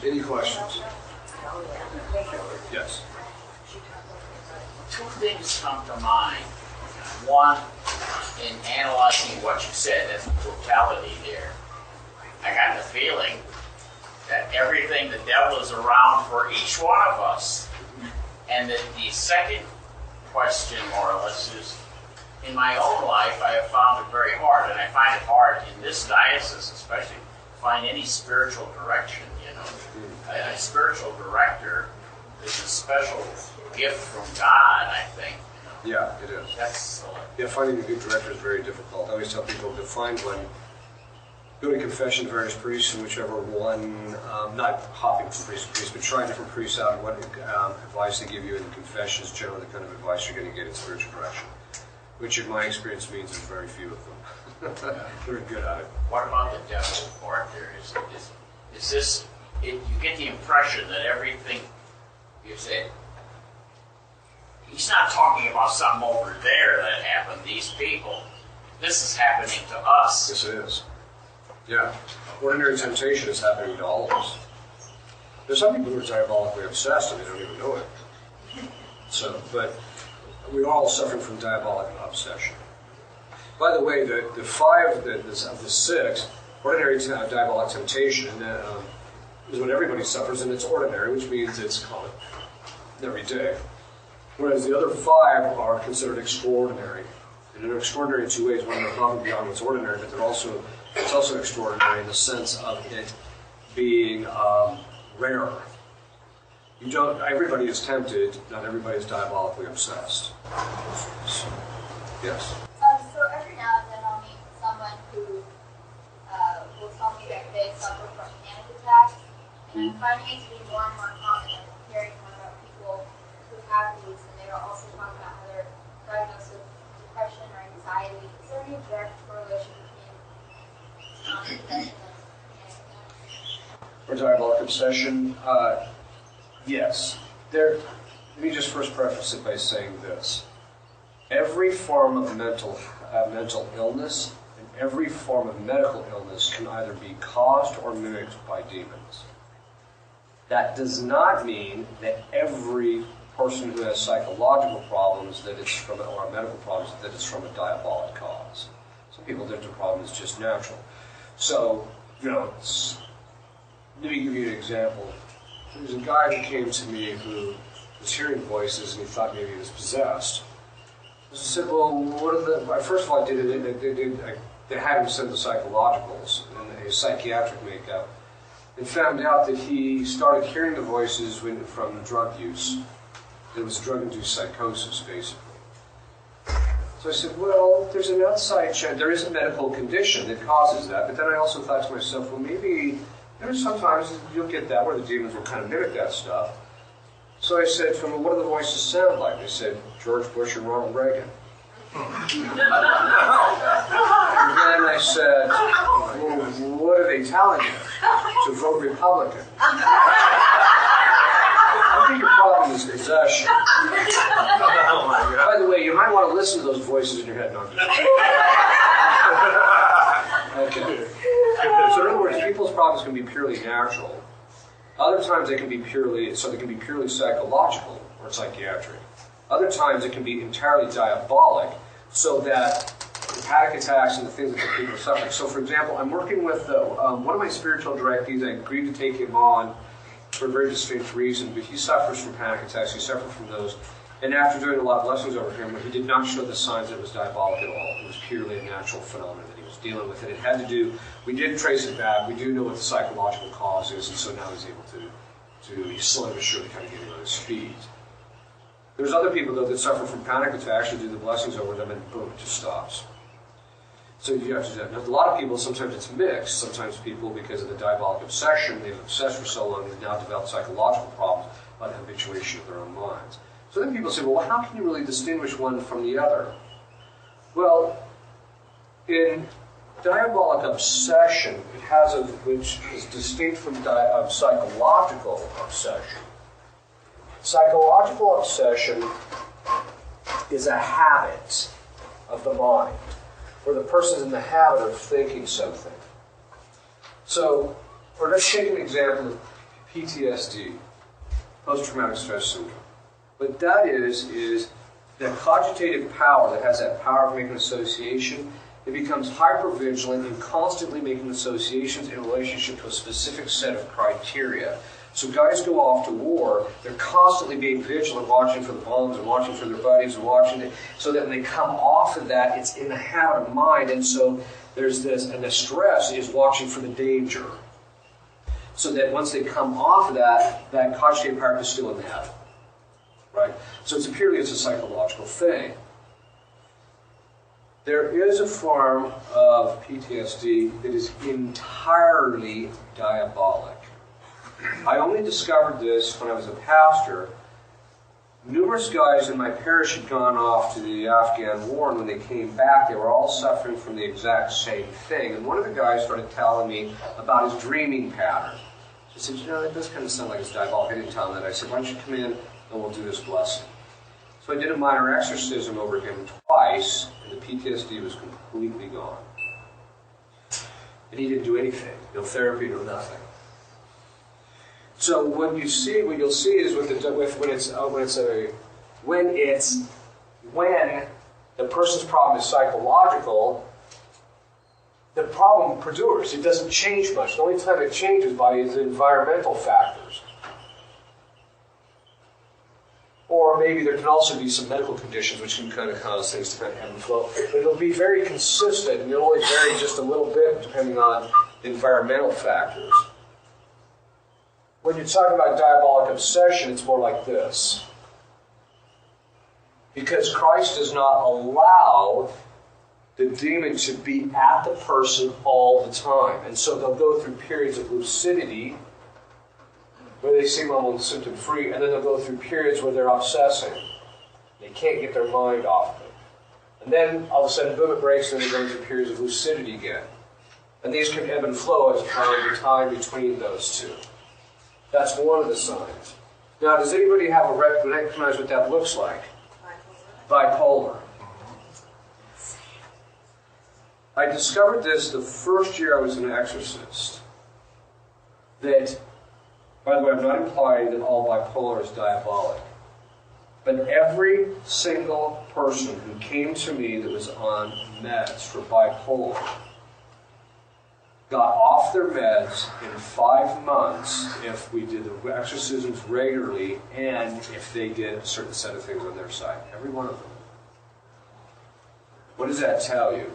Any questions? Yes. Two things come to mind. One, in analyzing what you said, as the totality there, I got the feeling that everything, the devil is around for each one of us. And that the second question, more or less, is, in my own life, I have found it very hard, and I find it hard in this diocese especially, to find any spiritual direction, you know. A spiritual director is a special gift from God, I think. Yeah, it is. Yeah, finding a good director is very difficult. I always tell people to find one. Go to confession to various priests, and whichever one, not hopping from priest to priest, but try different priests out and what advice they give you in the confession is generally the kind of advice you're going to get in spiritual direction, which in my experience means there's very few of them. They're good at it. What about the devil part there? Is this, you get the impression that everything, you said, he's not talking about something over there that happened, these people. This is happening to us. Yes, it is. Yeah. Ordinary temptation is happening to all of us. There's some people who are diabolically obsessed and they don't even know it. So, but we're all suffering from diabolic obsession. By the way, the five of the six, ordinary diabolic temptation is what everybody suffers, and it's ordinary, which means it's common every day. Whereas the other five are considered extraordinary. And they're extraordinary in two ways. One, they're above and beyond what's ordinary, but it's also extraordinary in the sense of it being rare. Everybody is tempted, not everybody is diabolically obsessed. Yes? So every now and then I'll meet someone who will tell me that they suffer from panic attacks, and I'm finding it to be more and more common. I'm hearing more about people who have these, and they will also talk about how they're diagnosed with depression or anxiety. Is there any direct correlation between depression and panic attacks? Or diabolic obsession? Yes. Let me just first preface it by saying this. Every form of mental illness and every form of medical illness can either be caused or mimicked by demons. That does not mean that every person who has psychological problems or medical problems that it's from a diabolic cause. Some people think the problem is just natural. So, let me give you an example. There was a guy who came to me who was hearing voices and he thought maybe he was possessed. I said, well, first of all, they had him sent to psychologicals and a psychiatric makeup, and found out that he started hearing the voices from drug use. It was drug-induced psychosis, basically. So I said, well, there's an outside chance. There is a medical condition that causes that, but then I also thought to myself, well, maybe sometimes you'll get that where the demons will kind of mimic that stuff. So I said to him, what do the voices sound like? They said, George Bush and Ronald Reagan. And then I said, well, what are they telling you? To vote Republican. I think your problem is possession. By the way, you might want to listen to those voices in your head. Okay. So in other words, people's problems can be purely natural. Other times they can be purely psychological or psychiatric. Other times it can be entirely diabolic, so that the panic attacks and the things that the people are suffering. So for example, I'm working with one of my spiritual directees. I agreed to take him on for a very distinct reason, but he suffers from panic attacks. He suffered from those. And after doing a lot of lessons over him, he did not show the signs that it was diabolic at all. It was purely a natural phenomenon that he was dealing with. And it had to do, we did trace it back. We do know what the psychological cause is, and so now he's able he's slowly but surely kind of getting on his feet. There's other people, though, that suffer from panic attacks. You do the blessings over them, and boom, it just stops. So you have to do that. Now, a lot of people, sometimes it's mixed. Sometimes people, because of the diabolic obsession, they've obsessed for so long, they've now developed psychological problems by the habituation of their own minds. So then people say, well, how can you really distinguish one from the other? Well, in diabolic obsession, which is distinct from psychological obsession. Psychological obsession is a habit of the mind, where the person's in the habit of thinking something. So, let's take an example. PTSD, post-traumatic stress syndrome. What that is that cogitative power that has that power of making association, it becomes hypervigilant and constantly making associations in relationship to a specific set of criteria. So guys go off to war, they're constantly being vigilant, watching for the bombs and watching for their buddies and watching it, so that when they come off of that, it's in the habit of mind, and so there's this, and the stress is watching for the danger. So that once they come off of that, that cogitative power is still in the habit. Right? So it's a psychological thing. There is a form of PTSD that is entirely diabolic. I only discovered this when I was a pastor. Numerous guys in my parish had gone off to the Afghan war, and when they came back, they were all suffering from the exact same thing. And one of the guys started telling me about his dreaming pattern. He said, that does kind of sound like it's diabolic. I didn't tell him that. I said, why don't you come in and we'll do this blessing. So I did a minor exorcism over him twice, and the PTSD was completely gone. And he didn't do anything. No therapy, no nothing. So what you'll see is when the person's problem is psychological, the problem perdures. It doesn't change much. The only time it changes is environmental factors. Or maybe there can also be some medical conditions which can kind of cause things to kind of ebb and flow. But it'll be very consistent, and it'll only vary just a little bit depending on environmental factors. When you're talking about diabolic obsession, it's more like this. Because Christ does not allow the demon to be at the person all the time. And so they'll go through periods of lucidity where they seem almost symptom-free, and then they'll go through periods where they're obsessing. They can't get their mind off of it. And then all of a sudden, boom, it breaks, and then they go through periods of lucidity again. And these can ebb and flow as the time between those two. That's one of the signs. Now, does anybody recognize what that looks like? Bipolar. I discovered this the first year I was an exorcist. That, by the way, I'm not implying that all bipolar is diabolic. But every single person who came to me that was on meds for bipolar got off their meds in 5 months if we did the exorcisms regularly and if they did a certain set of things on their side. Every one of them. What does that tell you?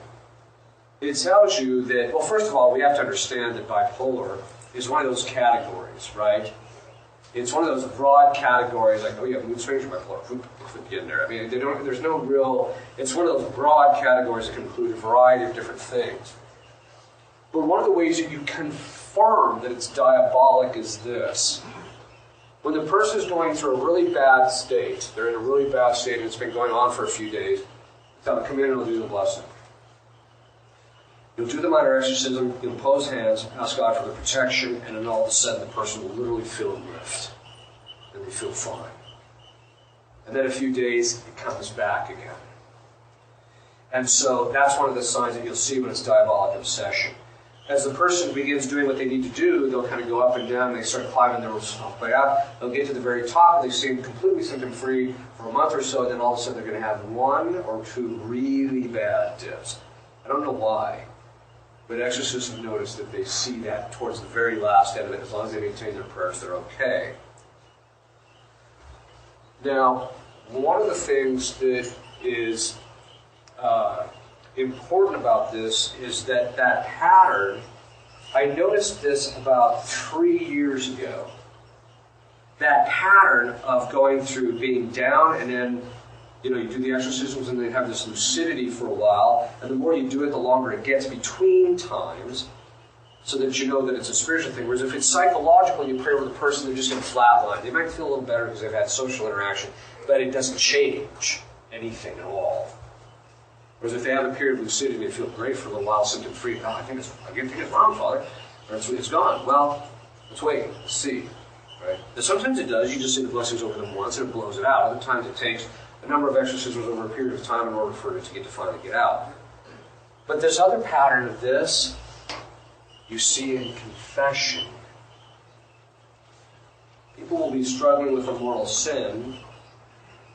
It tells you that, well, first of all, we have to understand that bipolar is one of those categories, right? It's one of those broad categories, like, oh, you have mood swings or bipolar. Get in there. I mean, there's no real, it's one of those broad categories that can include a variety of different things. But one of the ways that you confirm that it's diabolic is this. When the person is going through a really bad state, they're in a really bad state and it's been going on for a few days, tell them, come in and we'll do the blessing. You'll do the minor exorcism, you'll pose hands, ask God for the protection, and then all of a sudden the person will literally feel a lift. And they feel fine. And then a few days, it comes back again. And so that's one of the signs that you'll see when it's diabolic obsession. As the person begins doing what they need to do, they'll kind of go up and down, and they start climbing their way up. They'll get to the very top, and they seem completely symptom-free for a month or so, and then all of a sudden they're going to have 1 or 2 really bad dips. I don't know why, but exorcists have noticed that they see that towards the very last end of it. As long as they maintain their prayers, they're okay. Now, one of the things that is important about this is that pattern, I noticed this about 3 years ago. That pattern of going through being down and then, you do the exorcisms and then have this lucidity for a while, and the more you do it, the longer it gets between times, so that you know that it's a spiritual thing. Whereas if it's psychological and you pray with a person, they're just going to flatline. They might feel a little better because they've had social interaction, but it doesn't change anything at all. Whereas if they have a period of lucidity, they feel great for a little while, symptom-free. Oh, I think it's wrong, Father. Or it's gone. Well, let's wait. Let's see. Right? And sometimes it does. You just say the blessings over them once and it blows it out. Other times it takes a number of exorcisms over a period of time in order for it to get to finally get out. But this other pattern of this, you see in confession. people will be struggling with a mortal sin.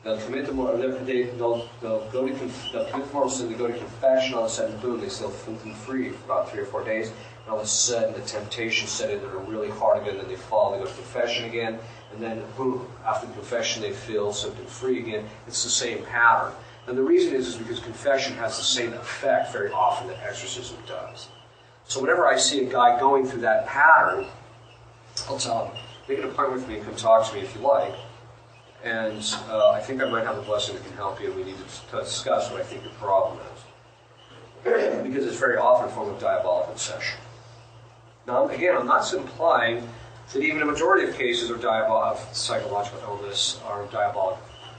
They'll commit the moral, they'll commit the moral sin, they go to confession, all of a sudden, boom, they still feel free for about 3 or 4 days, and all of a sudden the temptation set in that are really hard again, then they fall, they go to confession again, and then boom, after the confession they feel symptom free again. It's the same pattern. And the reason is because confession has the same effect very often that exorcism does. So whenever I see a guy going through that pattern, I'll tell him, make an appointment with me and come talk to me if you like. And I think I might have a blessing that can help you, and we need to discuss what I think your problem is. Because it's very often a form of diabolic obsession. Now, again, I'm not implying that even a majority of cases of psychological illness are diabolic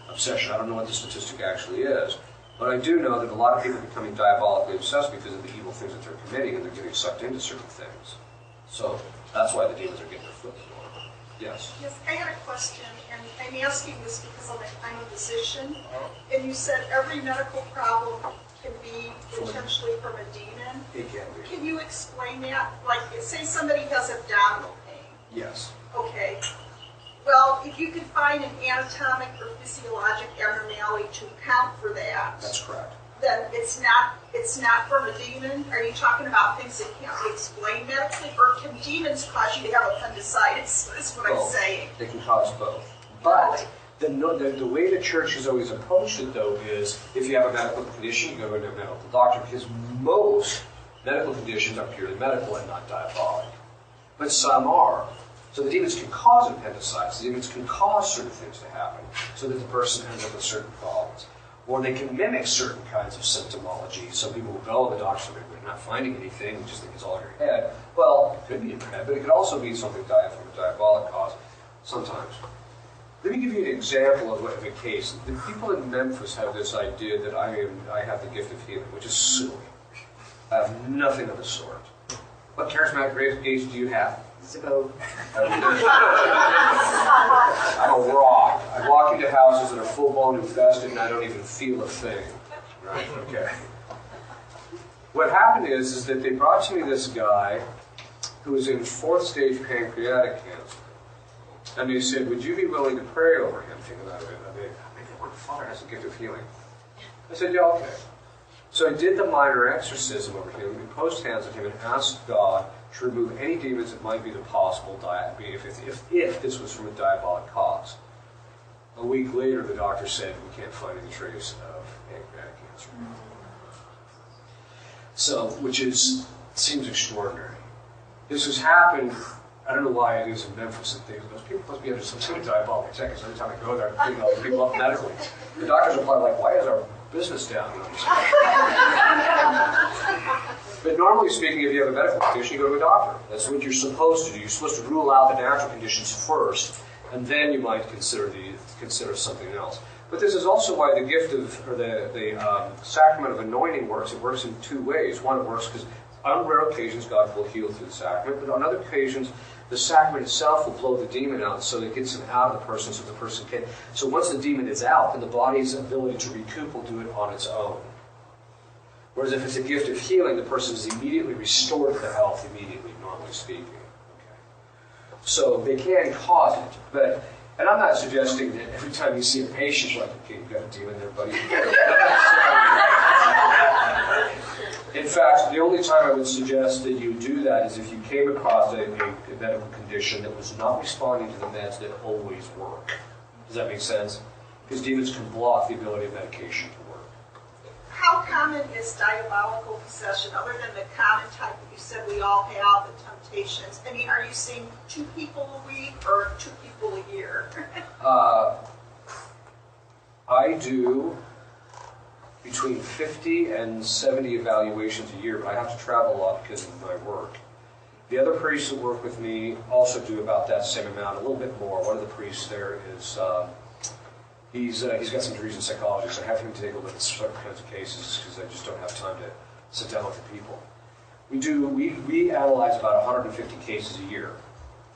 obsession. I don't know what the statistic actually is. But I do know that a lot of people are becoming diabolically obsessed because of the evil things that they're committing, and they're getting sucked into certain things. So that's why the demons are getting their foot in the door. Yes? Yes, I had a question, and I'm asking this because I'm a physician, and you said every medical problem can be potentially from a demon. It can be. Can you explain that? Like, say somebody has abdominal pain. Yes. Okay. Well, if you could find an anatomic or physiologic abnormality to account for that, That's correct. then it's not from a demon. Are you talking about things that can't be explained medically, or can demons cause you to have appendicitis? Is what I'm saying. They can cause both. But the way the church has always approached it, though, is if you have a medical condition, you go to a medical doctor, because most medical conditions are purely medical and not diabolic. But some are. So the demons can cause appendicitis. The demons can cause certain things to happen so that the person ends up with certain problems. Or they can mimic certain kinds of symptomology. So people will go to the doctor, they're not finding anything, you just think it's all in your head. Well, it could be in your head, but it could also be something from a diabolic cause sometimes. Let me give you an example of a case. The people in Memphis have this idea that I have the gift of healing, which is silly. I have nothing of the sort. What charismatic grace do you have? Zippo. I'm a rock. I walk into houses that are full-blown infested and I don't even feel a thing. Right? Okay. What happened is that they brought to me this guy who was in 4th stage pancreatic cancer. And they said, would you be willing to pray over him? Think about it. My father has a gift of healing. I said, yeah, okay. So I did the minor exorcism over him, imposed hands on him, and asked God to remove any demons that might be the possible if this was from a diabolic cause. A week later, the doctor said, we can't find any trace of pancreatic cancer. So, seems extraordinary. This has happened, I don't know why it is in Memphis and things, those people must be under some sort of diabolic attack, because every time I go there, I pick people up medically. The doctors are probably like, why is our business down? But normally speaking, if you have a medical condition, you go to a doctor. That's what you're supposed to do. You're supposed to rule out the natural conditions first, and then you might consider something else. But this is also why the gift of, or the sacrament of anointing works. It works in 2 ways. One, it works because on rare occasions God will heal through the sacrament, but on other occasions the sacrament itself will blow the demon out, so it gets him out of the person, so the person can. So once the demon is out, then the body's ability to recoup will do it on its own. Whereas if it's a gift of healing, the person is immediately restored to health immediately, normally speaking. Okay. So they can cause it, and I'm not suggesting that every time you see a patient, like, okay, you've got a demon there, buddy. In fact, the only time I would suggest that you do that is if you came across a medical condition that was not responding to the meds that always work. Does that make sense? Because demons can block the ability of medication to work. How common is diabolical possession, other than the common type that you said we all have, the temptations? I mean, are you seeing 2 people a week or 2 people a year? I do between 50 and 70 evaluations a year, but I have to travel a lot because of my work. The other priests that work with me also do about that same amount, a little bit more. One of the priests there is, he's got some degrees in psychology, so I have him take a look at certain kinds of cases because I just don't have time to sit down with the people. We analyze about 150 cases a year.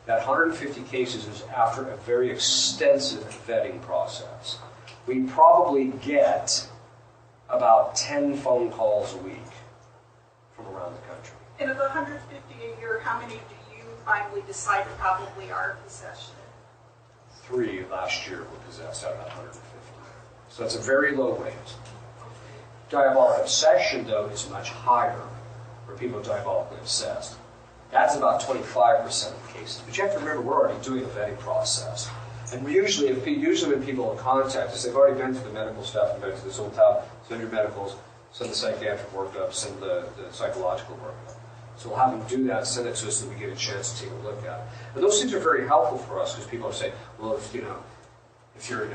That 150 cases is after a very extensive vetting process. We probably get about 10 phone calls a week from around the country. And of the 150 a year, how many do you finally decide probably are possession? 3 last year were possessed out of 150. So it's a very low rate. Diabolic obsession, though, is much higher, where people are diabolically obsessed. That's about 25% of the cases. But you have to remember, we're already doing a vetting process. And usually when people will contact us, they've already been through the medical stuff, and been through this whole time, send your medicals, send the psychiatric workup, send the psychological workup. So we'll have them do that, send it to us so we get a chance to take a look at it. And those things are very helpful for us, because people are saying, well, if you're an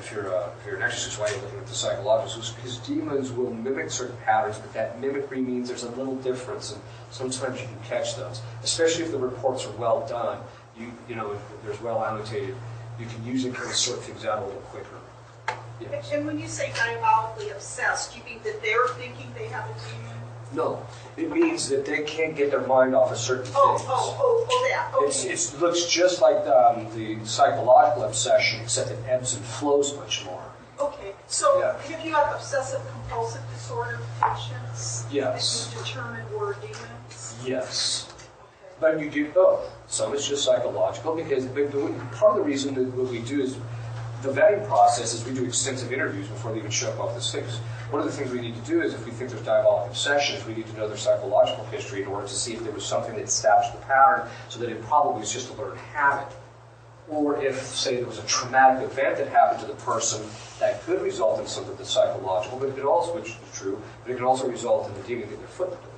exorcist, why are you looking at the psychological? Because demons will mimic certain patterns, but that mimicry means there's a little difference, and sometimes you can catch those. Especially if the reports are well done, if there's well annotated, you can usually kind of sort things out a little quicker. Yes. And when you say diabolically obsessed, do you mean that they're thinking they have a demon? No, it means that they can't get their mind off of certain things. That. Okay. It looks just like the psychological obsession, except it ebbs and flows much more. Okay, so Yeah. have you had obsessive compulsive disorder patients Yes. that you determined were demons? Yes. Okay. But you do both. Some is just psychological, because part of the reason that what we do is the vetting process is we do extensive interviews before they even show up off the sticks. One of the things we need to do is, if we think there's diabolic obsessions, we need to know their psychological history in order to see if there was something that established the pattern, so that it probably was just a learned habit. Or if, say, there was a traumatic event that happened to the person that could result in something that's psychological, but it could also, which is true, but it can also result in the demon getting their foot in the door.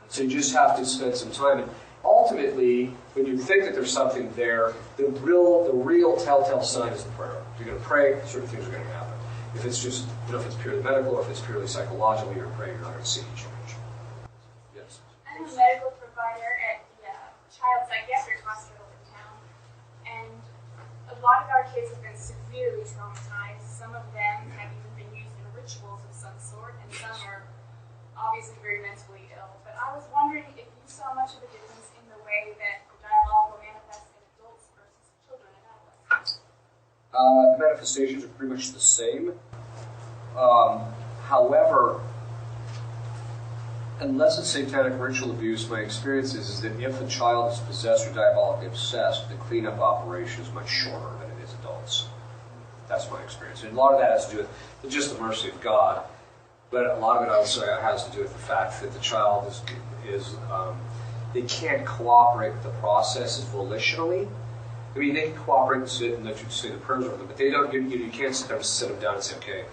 So you just have to spend some time. And ultimately, when you think that there's something there, the real telltale sign is the prayer. If you're going to pray, certain things are going to happen. If it's just, if it's purely medical or if it's purely psychological, you're praying, you're not going to see any change. Yes? I'm a medical provider at the child psychiatric hospital in town, and a lot of our kids have been severely traumatized. Some of them have even been used in rituals of some sort, and some are obviously very mentally ill. But I was wondering if you saw much of a difference in the way that the diabolical manifests in adults versus children and adolescents. The manifestations are pretty much the same. However, unless it's satanic ritual abuse, my experience is that if a child is possessed or diabolically obsessed, the cleanup operation is much shorter than it is adults. That's my experience. And a lot of that has to do with just the mercy of God, but a lot of it also has to do with the fact that the child is they can't cooperate with the processes volitionally. I mean, they can cooperate and sit and let you say the prayers over them, but they don't. You can't sit them down and say, okay,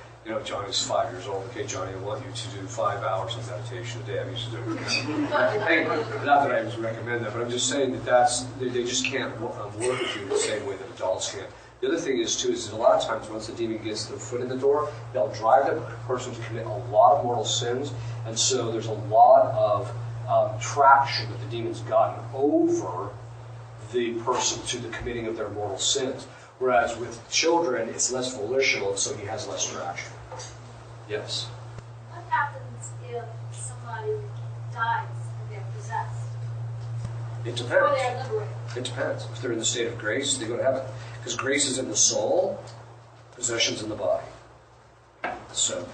Johnny's 5 years old. Okay, Johnny, I want you to do 5 hours of meditation a day. I'm used to doing it. Not that I would recommend that, but I'm just saying that they just can't work with you the same way that adults can. The other thing is that a lot of times once the demon gets their foot in the door, they'll drive the person to commit a lot of mortal sins, and so there's a lot of traction that the demon's gotten over the person to the committing of their mortal sins. Whereas with children, it's less volitional, and so he has less traction. Yes? What happens if somebody dies and they're possessed? It depends. Or they're liberated? It depends. If they're in the state of grace, they go to heaven. Because grace is in the soul, possession's in the body. So,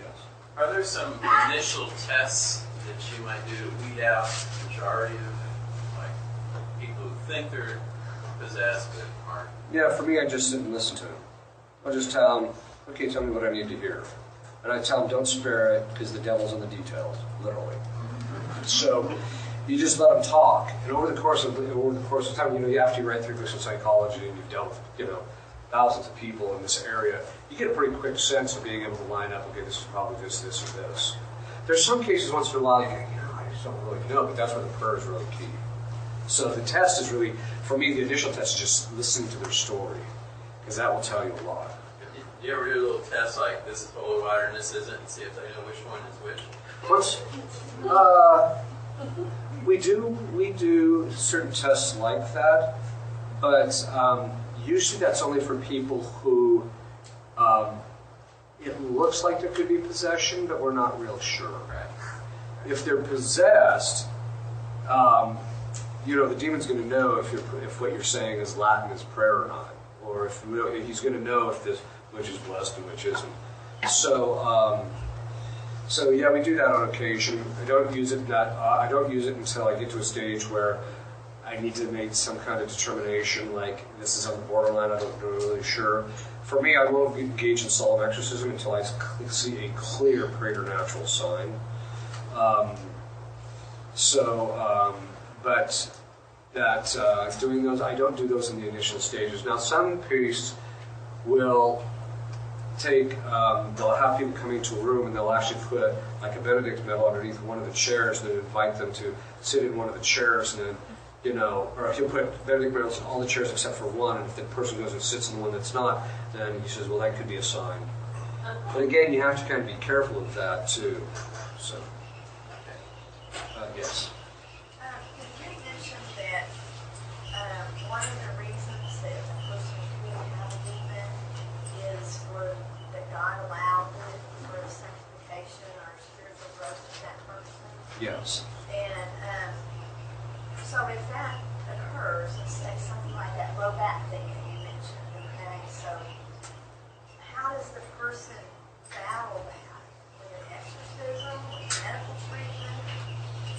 yes. Are there some initial tests that you might do to weed out the majority of people who think they're possessed but aren't? Yeah, for me, I just sit and listen to him. I'll just tell him, okay, tell me what I need to hear. And I tell him, don't spare it, because the devil's in the details, literally. So you just let him talk. And over the course of time, after you write 3 books in psychology and you've dealt with, thousands of people in this area, you get a pretty quick sense of being able to line up, okay, this is probably this, or this. There's some cases once in a while, I just don't really know, but that's where the prayer is really key. So the test is really, for me, the initial test is just listening to their story, because that will tell you a lot. Do you ever do a little test like this is holy water and this isn't, and see if they know which one is which? We do certain tests like that, but usually that's only for people who it looks like there could be possession, but we're not real sure. Right. If they're possessed, the demon's going to know if what you're saying is Latin is prayer or not, or if he's going to know if this which is blessed and which isn't. So yeah, we do that on occasion. I don't use it until I get to a stage where I need to make some kind of determination, like this is on the borderline, I don't know really sure. For me, I won't engage in solemn exorcism until I see a clear preternatural sign. But that doing those, I don't do those in the initial stages. Now, some priests will they'll have people come into a room and they'll actually put like a Benedict medal underneath one of the chairs and then invite them to sit in one of the chairs, and then, or if you put Benedict medals in all the chairs except for one, and if the person goes and sits in the one that's not, then he says, well, that could be a sign. But again, you have to kind of be careful of that too. So, yes. You mentioned that one of the reasons that a person could have a demon is that God allowed it for the sanctification or spiritual growth of that person. Yes. And so if that occurs, let's say something like that low back thing that you mentioned, okay, so how does the person battle that? With an exorcism, with medical treatment?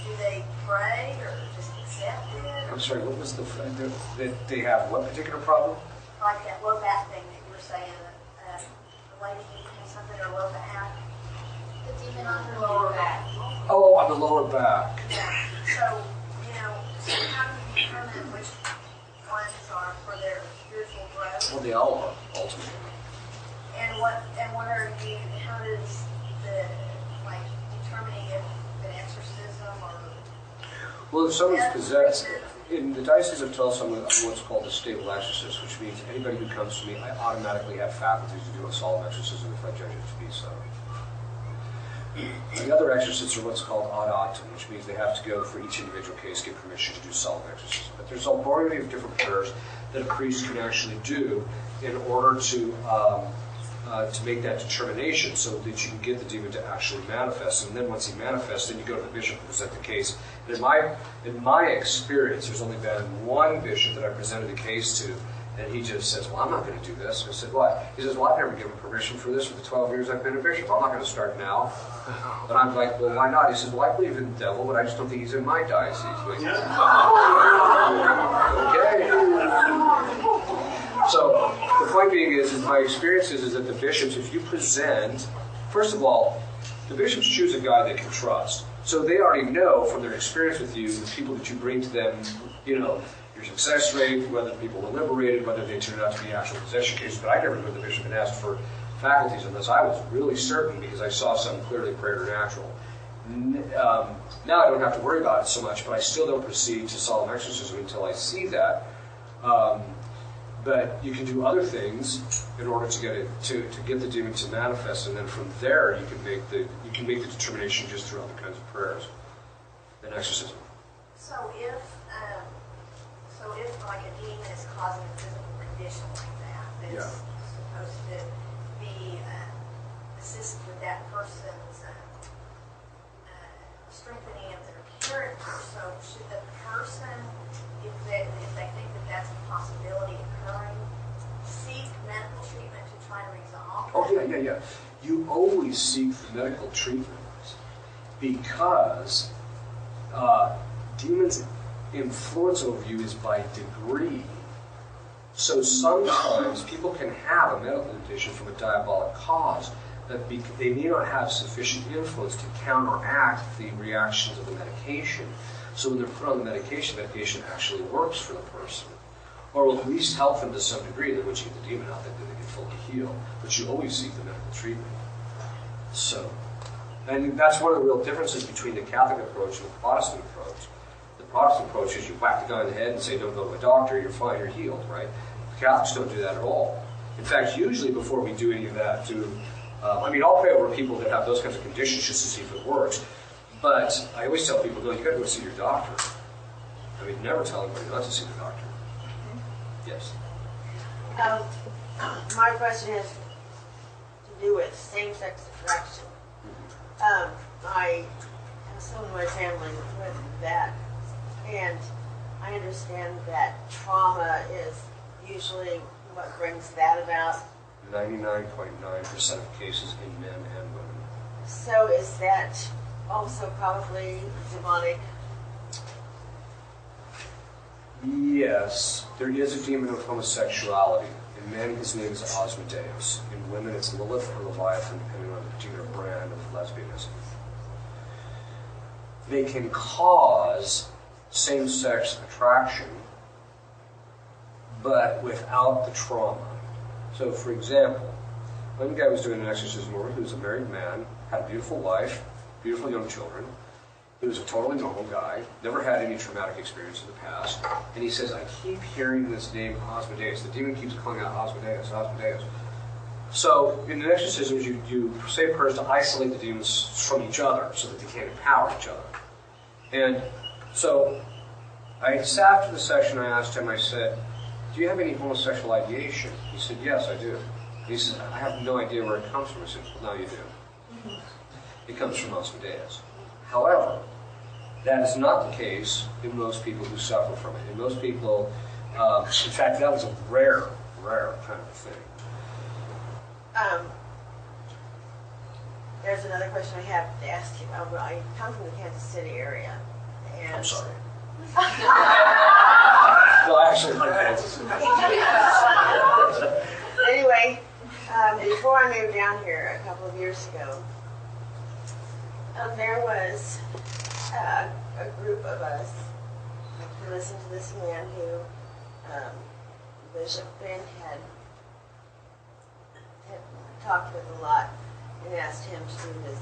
Do they pray or just accept it? I'm sorry, what was that they have what particular problem? Like that low back thing that you were saying, the lady has something in her low back. The demon on her Lower back. Oh, on the lower back. Yeah. So, so how do you determine which ones are for their spiritual growth? Well, they all are, ultimately. And what are you, how does determining if an exorcism or... Well, if someone's possessed, in the Diocese of Tulsa, I'm what's called a stable exorcist, which means anybody who comes to me, I automatically have faculties to do a solemn exorcism if I judge it to be so. The other exorcists are what's called ad actum, which means they have to go for each individual case, get permission to do solemn exorcism. But there's a variety of different prayers that a priest can actually do in order to make that determination so that you can get the demon to actually manifest. And then once he manifests, then you go to the bishop and present the case. And in my experience, there's only been one bishop that I presented a case to, and he just says, well, I'm not going to do this. I said, why? He says, well, I've never given permission for this for the 12 years I've been a bishop. I'm not going to start now. And I'm like, well, why not? He says, well, I believe in the devil, but I just don't think he's in my diocese. Like, okay. So the point being is my experience is that the bishops, if you present, first of all, the bishops choose a guy they can trust. So they already know from their experience with you, the people that you bring to them, your success rate, whether people were liberated, whether they turned out to be actual possession cases. But I never knew the bishop and asked for faculties unless I was really certain, because I saw some clearly preternatural. Now I don't have to worry about it so much, but I still don't proceed to solemn exorcism until I see that. But you can do other things in order to get it to get the demon to manifest, and then from there you can make the determination just through other kinds of prayers and exorcism. So if like a demon is causing a physical condition like that, that's supposed to be assist with that person's strengthening of their character. So should the person, if they think that that's a possibility occurring, seek medical treatment to try to resolve that? Oh, yeah. You always seek medical treatment because demons' influence over you is by degree. So sometimes people can have a medical condition from a diabolic cause, but they may not have sufficient influence to counteract the reactions of the medication. So when they're put on the medication actually works for the person, or will at least help them to some degree. Then once you get the demon out, then they can fully heal. But you always seek the medical treatment. So, and that's one of the real differences between the Catholic approach and the Protestant approach. The Protestant approach is you whack the guy in the head and say, don't go to a doctor, you're fine, you're healed, right? The Catholics don't do that at all. In fact, usually before we do any of that, I'll pray over people that have those kinds of conditions just to see if it works. But I always tell people, no, you got to go see your doctor. Never tell anybody not to see the doctor. Yes. My question is to do with same-sex attraction. I have someone in my family with that, and I understand that trauma is usually what brings that about. 99.9% of cases in men and women. So is that also probably demonic? Yes, there is a demon of homosexuality. In men, his name is Asmodeus. In women, it's Lilith or Leviathan, depending on the particular brand of lesbianism. They can cause same-sex attraction, but without the trauma. So, for example, one guy was doing an exorcism where he was a married man, had a beautiful wife, beautiful young children. He was a totally normal guy, never had any traumatic experience in the past. And he says, I keep hearing this name, Asmodeus. The demon keeps calling out Asmodeus, Asmodeus. So, in the exorcisms, you say prayers to isolate the demons from each other so that they can't empower each other. And so, after the session, I asked him, I said, do you have any homosexual ideation? He said, yes, I do. He said, I have no idea where it comes from. I said, well, now you do. It comes from Asmodeus. However, that is not the case in most people who suffer from it. In most people, in fact, that was a rare kind of thing. There's another question I have to ask you. I come from the Kansas City area. And I'm sorry. No, I actually like Kansas. Anyway, before I moved down here a couple of years ago, there was a group of us who listened to this man who Bishop Ben had talked with a lot and asked him to do his,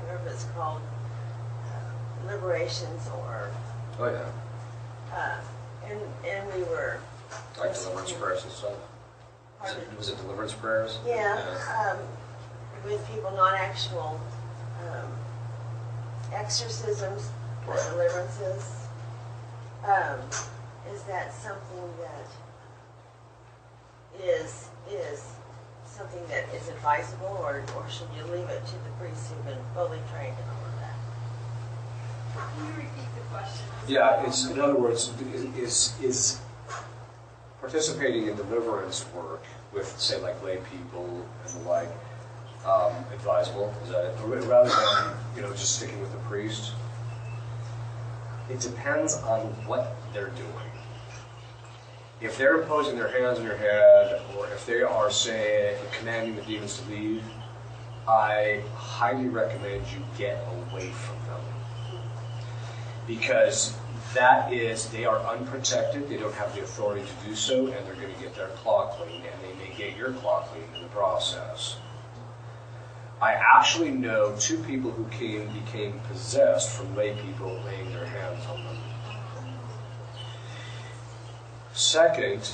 whatever it's called, liberations or... Oh, yeah. And we were... Like deliverance prayers and stuff? Was it deliverance prayers? Yeah. With people, not actual exorcisms, but Right. deliverances. Is that something that is something that is advisable, or should you leave it to the priests who've been fully trained in all of that? Can you repeat the question? Yeah, it's, in other words, is participating in deliverance work with, say, like lay people and the like, advisable? Is that it? Rather than, just sticking with the priest? It depends on what they're doing. If they're imposing their hands on your head, or if they are, say, commanding the demons to leave, I highly recommend you get away from them. Because they are unprotected, they don't have the authority to do so, and they're going to get their claw cleaned, and they may get your claw cleaned in the process. I actually know 2 people who became possessed from lay people laying their hands on them. Second,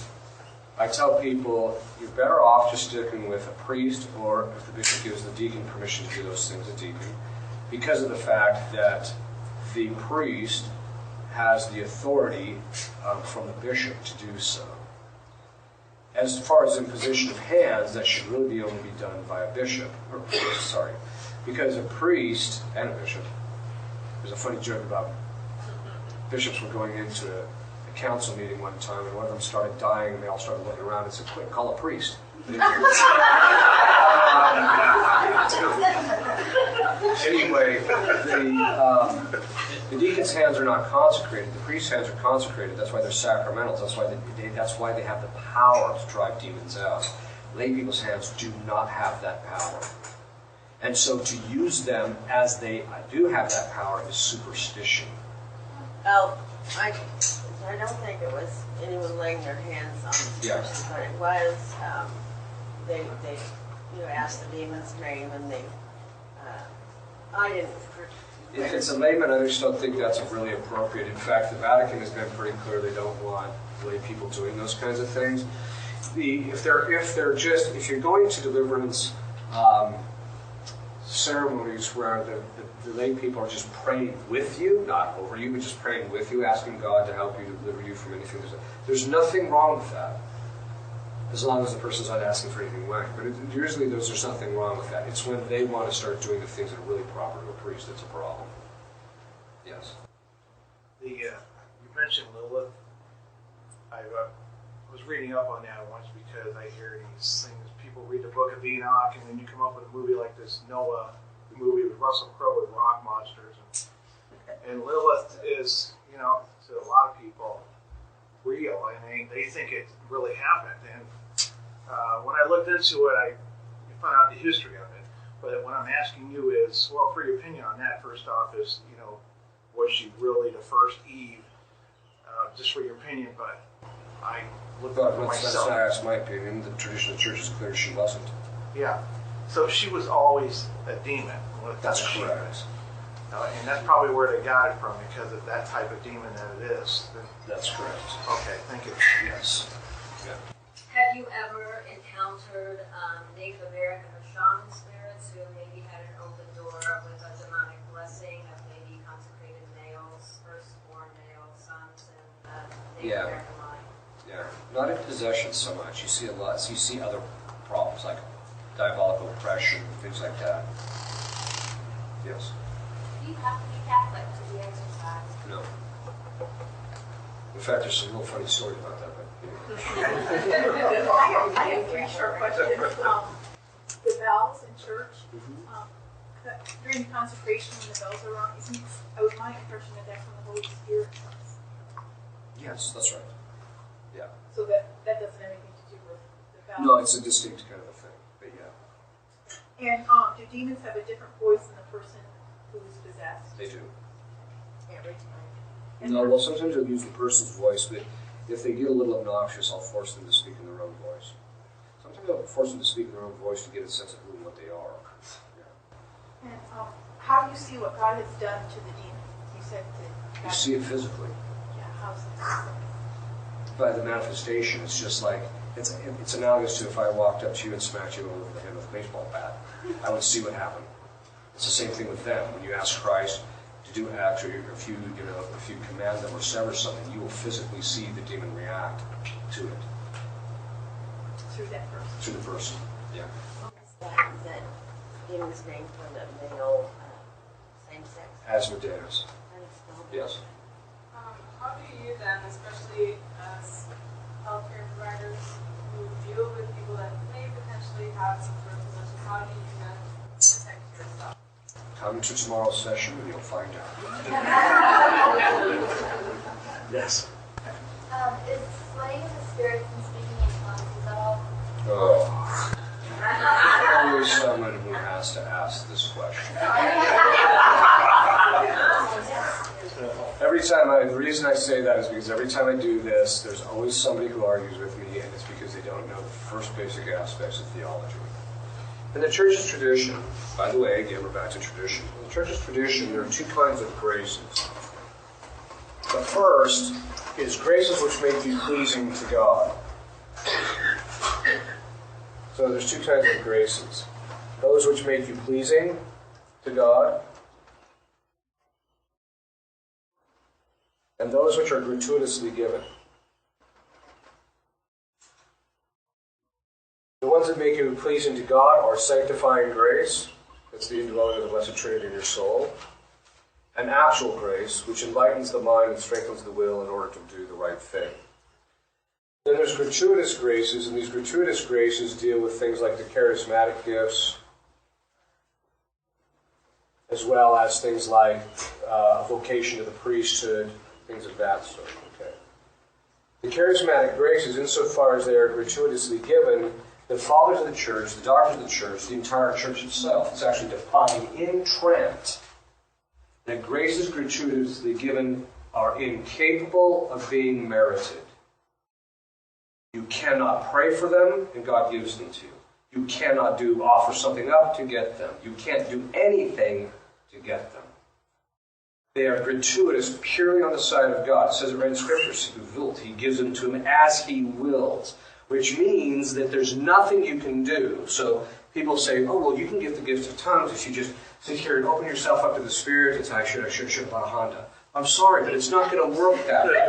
I tell people you're better off just sticking with a priest, or if the bishop gives the deacon permission to do those things, a deacon, because of the fact that the priest has the authority from the bishop to do so. As far as imposition of hands, that should really only be done by a bishop, or priest, sorry, because a priest and a bishop, there's a funny joke about bishops were going into a council meeting one time, and one of them started dying, and they all started looking around and said, quick, call a priest. Anyway, the deacon's hands are not consecrated. The priest's hands are consecrated. That's why they're sacramentals. That's why they have the power to drive demons out. Lay people's hands do not have that power. And so to use them as they do have that power is superstition. Well, I don't think it was anyone laying their hands on this person, but it was, they asked the demon's name, and I didn't. If it's a layman, I just don't think that's really appropriate. In fact, the Vatican has been pretty clear they don't want lay people doing those kinds of things. If you're going to deliverance ceremonies where the lay people are just praying with you, not over you, but just praying with you, asking God to help you, to deliver you from anything, there's nothing wrong with that, as long as the person's not asking for anything whack. But usually there's nothing wrong with that. It's when they want to start doing the things that are really proper to a priest that's a problem. Yes? You mentioned Lilith. I was reading up on that once because I hear these things. People read the Book of Enoch, and then you come up with a movie like this Noah, the movie with Russell Crowe with rock monsters. And Lilith is, to a lot of people real, and they think it really happened. And when I looked into it, I found out the history of it. But what I'm asking you is, well, for your opinion on that, first off, is, was she really the first Eve? Just for your opinion, but I looked at it for myself. That's my opinion. The tradition of the church is clear she wasn't. Yeah. So she was always a demon. That's correct. And that's probably where they got it from, because of that type of demon that it is. That's correct. Okay, thank you. Yes. Yeah. Have you ever encountered Native American or shaman spirits who maybe had an open door with a demonic blessing of maybe consecrated males, firstborn male sons in Native American line? Yeah. Not in possession so much. You see a lot. So you see other problems like diabolical oppression, things like that. Yes. Do you have to be Catholic to be exorcised? No. In fact, there's some real funny stories about that. I have three short questions. The bells in church, during the consecration when the bells are rung, I was my impression that that's when the Holy Spirit comes. Yes, that's right. Yeah. So that doesn't have anything to do with the bells. No, it's a distinct kind of a thing, but yeah. And do demons have a different voice than the person who's possessed? They do. Every time. No, well, sometimes I'll use the person's voice, but if they get a little obnoxious, I'll force them to speak in their own voice. Sometimes I'll force them to speak in their own voice to get a sense of who and what they are. Yeah. And how do you see what God has done to the demons? You said that You see it physically. Yeah, how's it? By the manifestation, it's just like, it's analogous to if I walked up to you and smacked you over the head with a baseball bat. I would see what happened. It's the same thing with them. When you ask Christ to do acts, or if you command them or sever something, you will physically see the demon react to it. Through that person. Through the person, yeah. That demon's name for the male same sex? Asmodeus. Yes. How do you then, especially as healthcare providers who deal with people that may potentially have some sort of possession, how do you then protect yourself? Come to tomorrow's session and you'll find out. Yes. Is slaying of the spirits and speaking in tongues, is that all? Oh. Always someone who has to ask this question. Every time the reason I say that is because every time I do this, there's always somebody who argues with me, and it's because they don't know the first basic aspects of theology. In the church's tradition, by the way, again, we're back to tradition. In the church's tradition, there are two kinds of graces. The first is graces which make you pleasing to God. So there's two kinds of graces. Those which make you pleasing to God, and those which are gratuitously given. The ones that make you pleasing to God are sanctifying grace, that's the indwelling of the Blessed Trinity in your soul, and actual grace, which enlightens the mind and strengthens the will in order to do the right thing. Then there's gratuitous graces, and these gratuitous graces deal with things like the charismatic gifts, as well as things like vocation to the priesthood, things of that sort. Okay. The charismatic graces, insofar as they are gratuitously given, the fathers of the church, the doctors of the church, the entire church itself, is actually defining in Trent that graces gratuitously given are incapable of being merited. You cannot pray for them, and God gives them to you. You cannot offer something up to get them. You can't do anything to get them. They are gratuitous purely on the side of God. It says it right in Scripture. He gives them to him as he wills, which means that there's nothing you can do. So people say, oh, well, you can get the gift of tongues if you just sit here and open yourself up to the Spirit. It's I should have bought a Honda. I'm sorry, but it's not going to work that way.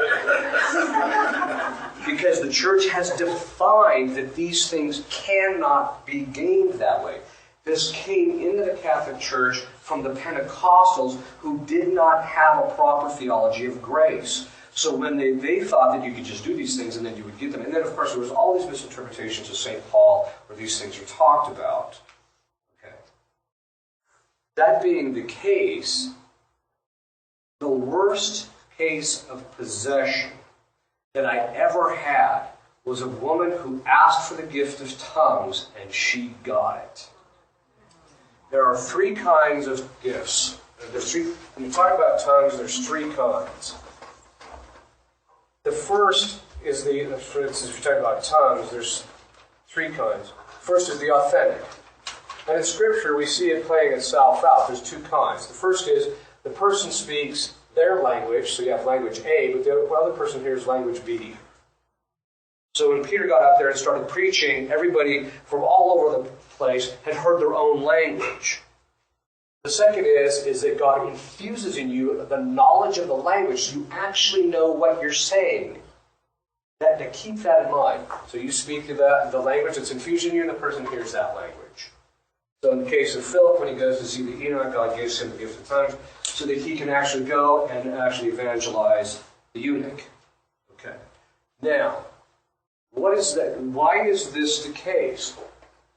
Because the church has defined that these things cannot be gained that way. This came into the Catholic Church from the Pentecostals who did not have a proper theology of grace. So when they thought that you could just do these things and then you would get them. And then, of course, there was all these misinterpretations of St. Paul where these things are talked about. Okay. That being the case, the worst case of possession that I ever had was a woman who asked for the gift of tongues and she got it. There are three kinds of gifts. When you talk about tongues, there's three kinds. The first is for instance, if you're talking about tongues, there's three kinds. First is the authentic. And in Scripture, we see it playing itself out. There's two kinds. The first is the person speaks their language, so you have language A, but the other person hears language B. So when Peter got up there and started preaching, everybody from all over the place had heard their own language. The second is that God infuses in you the knowledge of the language so you actually know what you're saying. To keep that in mind. So you speak to the language that's infused in you and the person hears that language. So in the case of Philip, when he goes to see the Enoch, God gives him the gift of tongues so that he can actually go and actually evangelize the eunuch. Okay. Now, what is that? Why is this the case?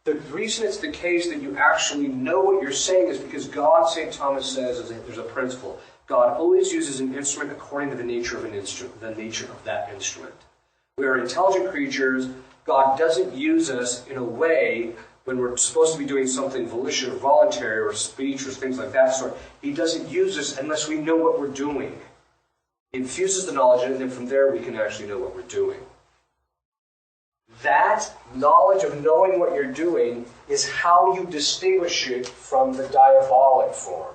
The reason it's the case that you actually know what you're saying is because God, St. Thomas says, there's a principle. God always uses an instrument according to the nature of that instrument. We are intelligent creatures. God doesn't use us in a way when we're supposed to be doing something volition or voluntary or speech or things like that sort. He doesn't use us unless we know what we're doing. He infuses the knowledge in it, and then from there we can actually know what we're doing. That knowledge of knowing what you're doing is how you distinguish it from the diabolic form.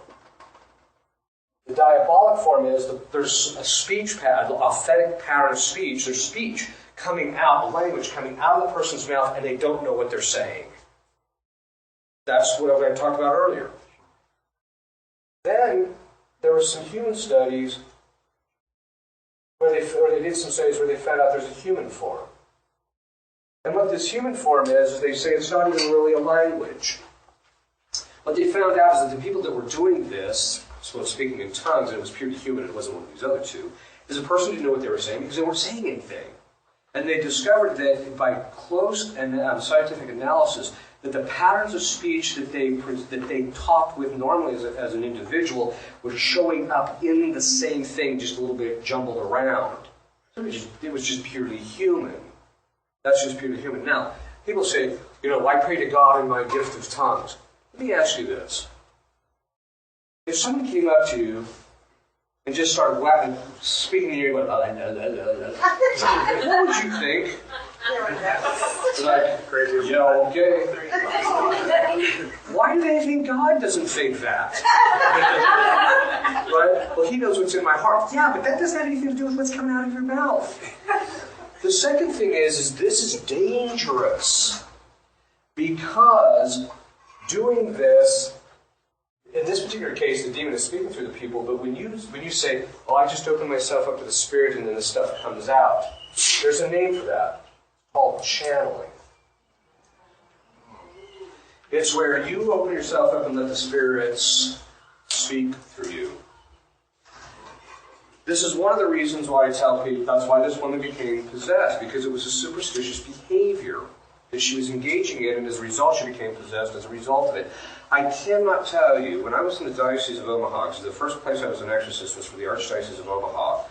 The diabolic form is there's a speech pattern, an authentic pattern of speech. There's speech coming out, language coming out of the person's mouth, and they don't know what they're saying. That's what I talked about earlier. Then there were some human studies where they did some studies where they found out there's a human form. And what this human form is they say it's not even really a language. What they found out is that the people that were doing this, speaking in tongues, and it was purely human, it wasn't one of these other two, is a person who didn't know what they were saying because they weren't saying anything. And they discovered that by close and scientific analysis, that the patterns of speech that they talked with normally as an individual were showing up in the same thing, just a little bit jumbled around. So it was just purely human. That's just purely human. Now, people say, I pray to God in my gift of tongues. Let me ask you this. If someone came up to you and just started speaking to you, what would you think? Like, crazy. Okay. Why do they think God doesn't think that? Right? Well, He knows what's in my heart. Yeah, but that doesn't have anything to do with what's coming out of your mouth. The second thing is this is dangerous because doing this, in this particular case, the demon is speaking through the people, but when you say, I just open myself up to the Spirit and then the stuff comes out, there's a name for that. It's called channeling. It's where you open yourself up and let the spirits speak through you. This is one of the reasons why I tell people that's why this woman became possessed, because it was a superstitious behavior that she was engaging in, and as a result she became possessed as a result of it. I cannot tell you, when I was in the Diocese of Omaha, because the first place I was an exorcist was for the Archdiocese of Omaha,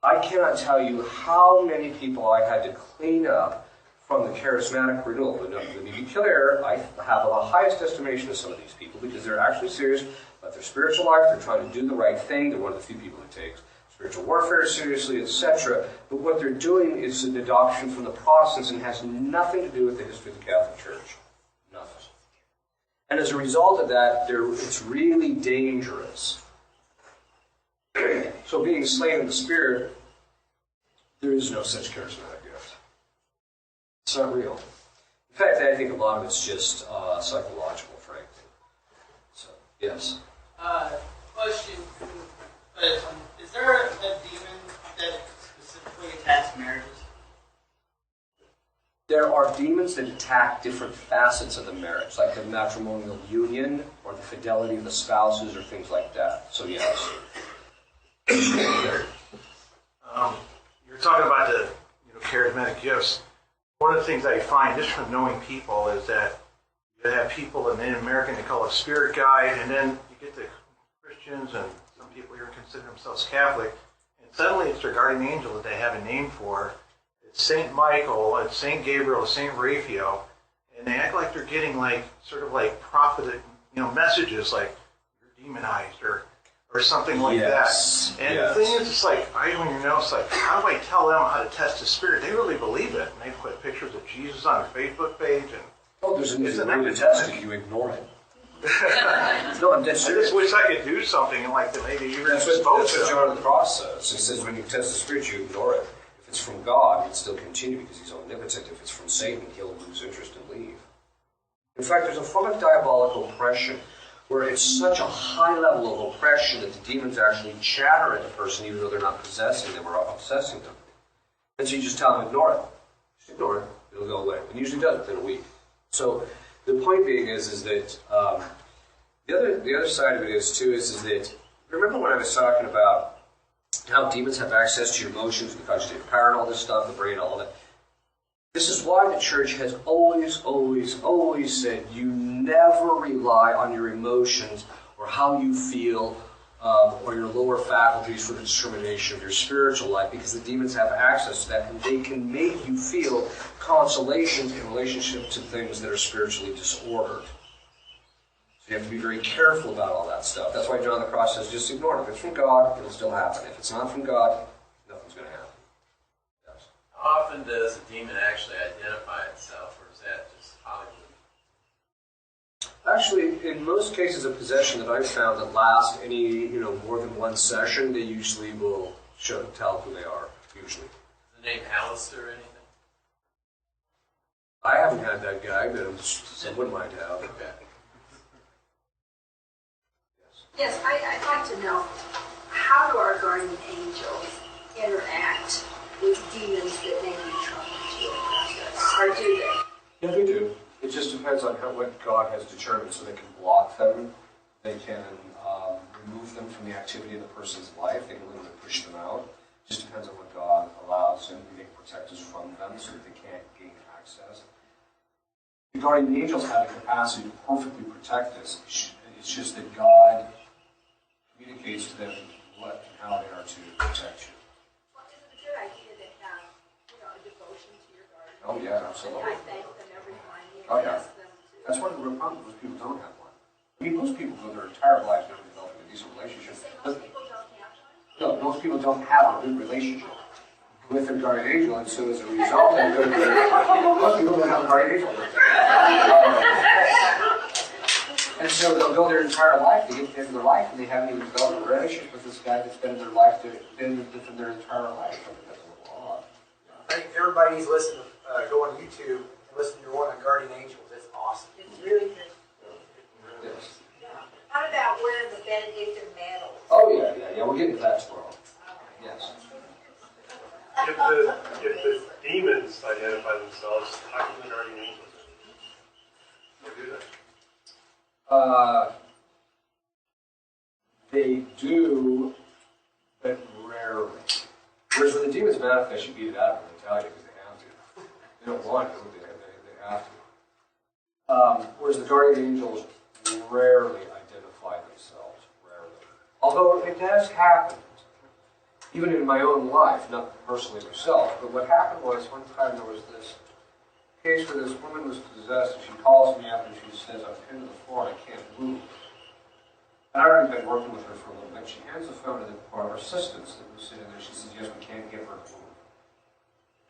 I cannot tell you how many people I had to clean up from the charismatic renewal. But let me be clear, I have the highest estimation of some of these people because they're actually serious about their spiritual life, they're trying to do the right thing, they're one of the few people who takes spiritual warfare seriously, etc. But what they're doing is an adoption from the Protestants and has nothing to do with the history of the Catholic Church. Nothing. And as a result of that, it's really dangerous. So being slain in the Spirit, there is no such charismatic gift. It's not real. In fact, I think a lot of it's just psychological, frankly. So, yes? Question. Is there a demon that specifically attacks marriages? There are demons that attack different facets of the marriage, like the matrimonial union or the fidelity of the spouses or things like that. So, yes. You're talking about the charismatic gifts. One of the things I find just from knowing people is that you have people, and in American they call it spirit guide, and then you get the Christians and some people here consider themselves Catholic, and suddenly it's their guardian angel that they have a name for. It's Saint Michael, it's Saint Gabriel, it's Saint Raphael, and they act like they're getting like sort of like prophetic, messages like you're demonized or something like that. And the thing is, it's like I don't even know. It's like, how do I tell them how to test the spirit? They really believe it, and they put pictures of Jesus on their Facebook page. And there's an easy way to test it. You ignore it. No, I'm dead serious. I just wish I could do something and like that maybe you were That's what John of the Cross says. He says when you test the spirit, you ignore it. If it's from God, he'd still continue because he's omnipotent. If it's from Satan, he'll lose interest and leave. In fact, there's a form of diabolical oppression where it's such a high level of oppression that the demons actually chatter at the person even though they're not possessing them or obsessing them. And so you just tell them, ignore it. Just ignore it. It'll go away. And usually does within a week. So the point being is that the other side of it is that remember when I was talking about how demons have access to your emotions, the cognitive power and all this stuff, the brain, all that. This is why the church has always, always, always said you never rely on your emotions or how you feel or your lower faculties for the determination of your spiritual life, because the demons have access to that and they can make you feel consolations in relationship to things that are spiritually disordered. So you have to be very careful about all that stuff. That's why John of the Cross says just ignore it. If it's from God, it'll still happen. If it's not from God, nothing's going to happen. Yes. How often does a demon actually identify itself, or is that just Hollywood? Actually, in most cases of possession that I've found that last any more than one session, they usually will tell who they are. Usually. Is the name Alistair or anything? I haven't had that guy, but someone might have. Okay. Yes, I'd like to know, how do our guardian angels interact with demons that may be trying to oppress us? Or do they? Yeah, they do. It just depends on what God has determined. So they can block them, they can remove them from the activity of the person's life, they can literally push them out. It just depends on what God allows, and they can protect us from them so that they can't gain access. The guardian angels have the capacity to perfectly protect us. It's just that God communicates to them what and how they are to protect you. Well, is it a good idea to have, a devotion to your guardian? Oh yeah, absolutely. I thank them every morning and Oh yeah. ask them to. That's one of the real problems. Most people don't have one. I mean, most people go their entire lives never developing a decent relationship. Most people don't have one? No, most people don't have a good relationship with their guardian angel, and so as a result, most people don't have a guardian angel. And so they'll go their entire life, they get to the end of their life, and they haven't even developed a relationship with this guy that's been in their life, been with them their entire life. I think that's a little odd. I think everybody needs to listen to, go on YouTube and listen to your one on guardian angels. It's awesome. It's really good. Yes. How about wearing the Benedictine mantle? Oh yeah, we'll get into that tomorrow. Yes. If the demons identify themselves, how can the guardian angels do that? They do, but rarely. Whereas when the demons manifest, you beat it out of them, they tell you, because they have to. They don't want to, they have to. Whereas the guardian angels rarely identify themselves, rarely. Although it has happened, even in my own life, not personally myself, but what happened was, one time there was this case where this woman was possessed, and she calls me up and she says, I'm pinned to the floor and I can't move. And I'd already been working with her for a little bit. She hands the phone to one of her assistants that was sitting there. She says, yes, we can't get her to move.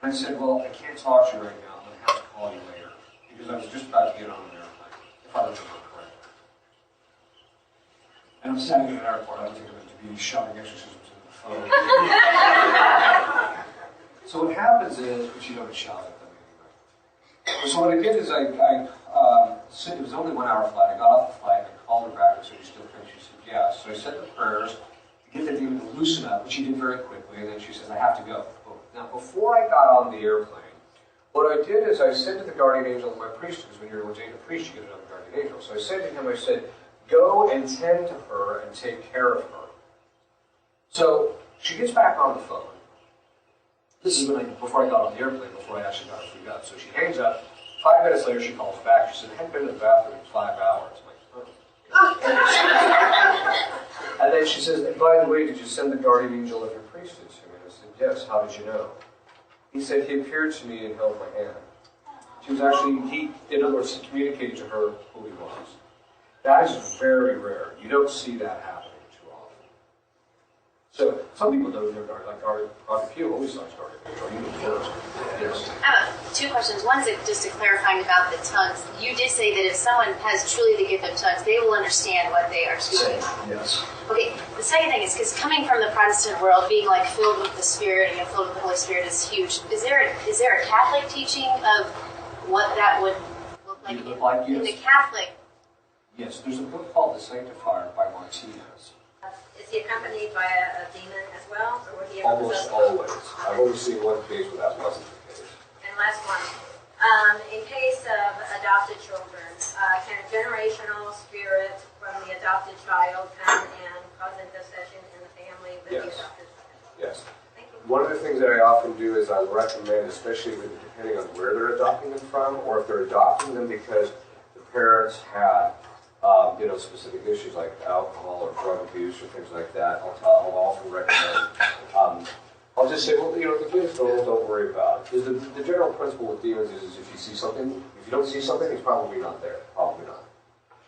And I said, well, I can't talk to you right now. I'm going to have to call you later. Because I was just about to get on an airplane, if I remember correctly. And I'm standing in an airport. I don't think I'm going to be shouting exorcisms into the phone. So what happens is, but you don't shout at them anyway. So what I did is it was only 1 hour flight. I got off the flight, I called her back and said, you still think? She said, yes. So I said the prayers to get the demon to loosen up, which she did very quickly, and then she says, I have to go. Now, before I got on the airplane, what I did is I said to the guardian angel of my priest, because when you're ordained a priest, you get another guardian angel. So I said to him, I said, go and tend to her and take care of her. So she gets back on the phone. This is before I got on the airplane, before I actually got her freed up. So she hangs up. 5 minutes later, she calls back. She said, I hadn't been to the bathroom in 5 hours. I'm like, oh. And then she says, and by the way, did you send the guardian angel of your priest? priest is him. And I said, yes, how did you know? He said, he appeared to me and held my hand. She was actually, in other words, he communicated to her who he was. That is very rare. You don't see that happening too often. So some people know they're like Dr. Pugh always likes Dr. Pugh. Yes. Two questions. One is just clarifying about the tongues. You did say that if someone has truly the gift of tongues, they will understand what they are speaking. Yes. Okay, the second thing is, because coming from the Protestant world, being like filled with the Spirit, filled with the Holy Spirit is huge. Is there a Catholic teaching of what that would look like? In the Catholic? Yes, there's a book called The Sanctifier by Martinez. Is he accompanied by a demon as well, or would he ever Almost possess? always. I've only seen one case where that wasn't the case. And last one. In case of adopted children, can a generational spirit from the adopted child come and cause intercession in the family with the adopted child? Yes. Thank you. One of the things that I often do is I recommend, especially depending on where they're adopting them from, or if they're adopting them because the parents had specific issues like alcohol or drug abuse or things like that, I'll often recommend. I'll just say, well, the kids don't worry about it. Because the general principle with demons is if you see something, if you don't see something, it's probably not there. Probably not.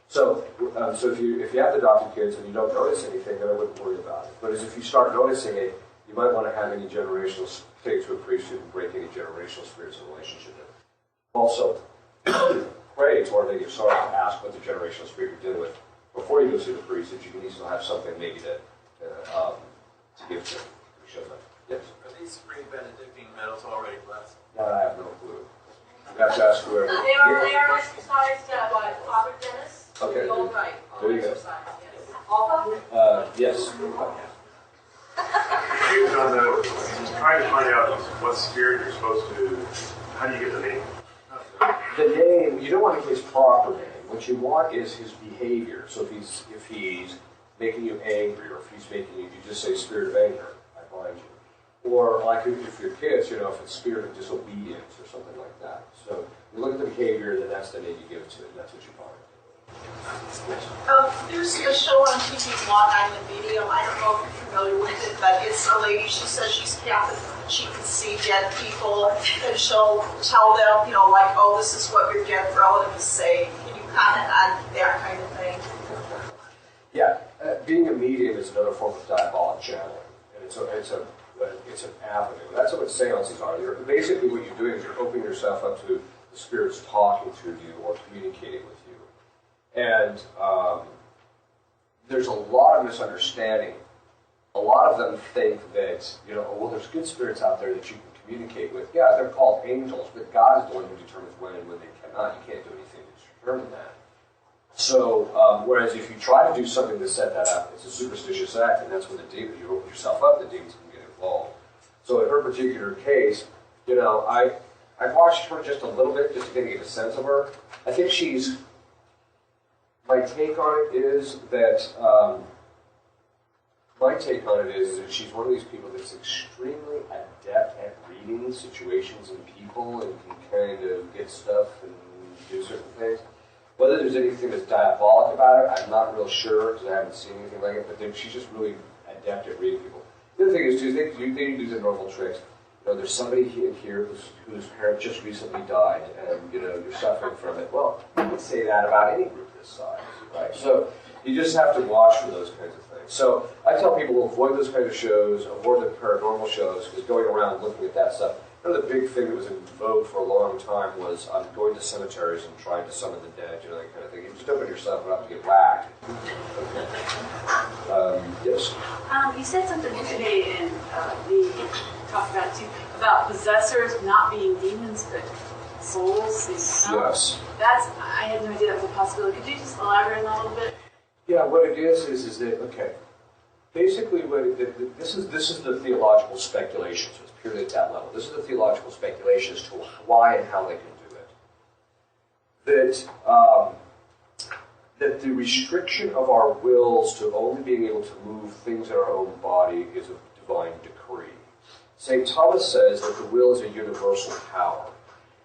So if you have adopted kids and you don't notice anything, then I wouldn't worry about it. But as if you start noticing it, you might want to have any generational, take it to a priest who can break any generational spirits in relationship with it. Also, pray to Our Lady of Sorrows, ask what the generational spirit you're dealing with before you go see the priest, that you can easily have something maybe to give to show them. Yes? Are these three Benedictine medals already blessed? I have no clue. You have to ask whoever. They are exercised by Father Dennis. Okay. The old rite. There you go. Exercised, yes. All of them? Yes. Shoot on trying to find out what spirit you're supposed to, how do you get the name? The name, you don't want to get his proper name. What you want is his behavior. So if he's making you angry, or if he's making you just say spirit of anger, I bind you. Or like if your kids, if it's spirit of disobedience or something like that. So you look at the behavior, and then that's the name you give to it, and that's what you bind. There's a show on TV, Long Island Medium. I don't know if you're familiar with it, but it's a lady. She says she's Catholic. She can see dead people, and she'll tell them, oh, this is what your dead relative is saying. Can you comment on that kind of thing? Yeah, being a medium is another form of diabolic channeling, and it's an avenue. That's what seances are. Basically, what you're doing is you're opening yourself up to the spirits talking to you or communicating with you. And there's a lot of misunderstanding. A lot of them think that, there's good spirits out there that you can communicate with. Yeah, they're called angels, but God is the one who determines when and when they cannot. You can't do anything to determine that. So, whereas if you try to do something to set that up, it's a superstitious act, and that's when you open yourself up, the demons can get involved. So in her particular case, I watched her just a little bit just to get a sense of her. I think my take on it is that she's one of these people that's extremely adept at reading situations and people and can kind of get stuff and do certain things. Whether there's anything that's diabolic about it, I'm not real sure because I haven't seen anything like it, but she's just really adept at reading people. The other thing is, too, they do the normal tricks. There's somebody here whose parent just recently died, and you're suffering from it. Well, you can say that about any group this size, right? So you just have to watch for those kinds of things. So I tell people to avoid those kinds of shows, avoid the paranormal shows, because going around looking at that stuff. The big thing that was in vogue for a long time was going to cemeteries and trying to summon the dead, that kind of thing. You just open yourself up to get whacked. Okay. Yes? You said something today in we talked about too, about possessors not being demons but souls. Yes. I had no idea that was a possibility. Could you just elaborate on that a little bit? Yeah, what it is that, okay, basically this is the theological speculation, so it's purely at that level. This is the theological speculation as to why and how they can do it. That the restriction of our wills to only being able to move things in our own body is a divine decree. St. Thomas says that the will is a universal power.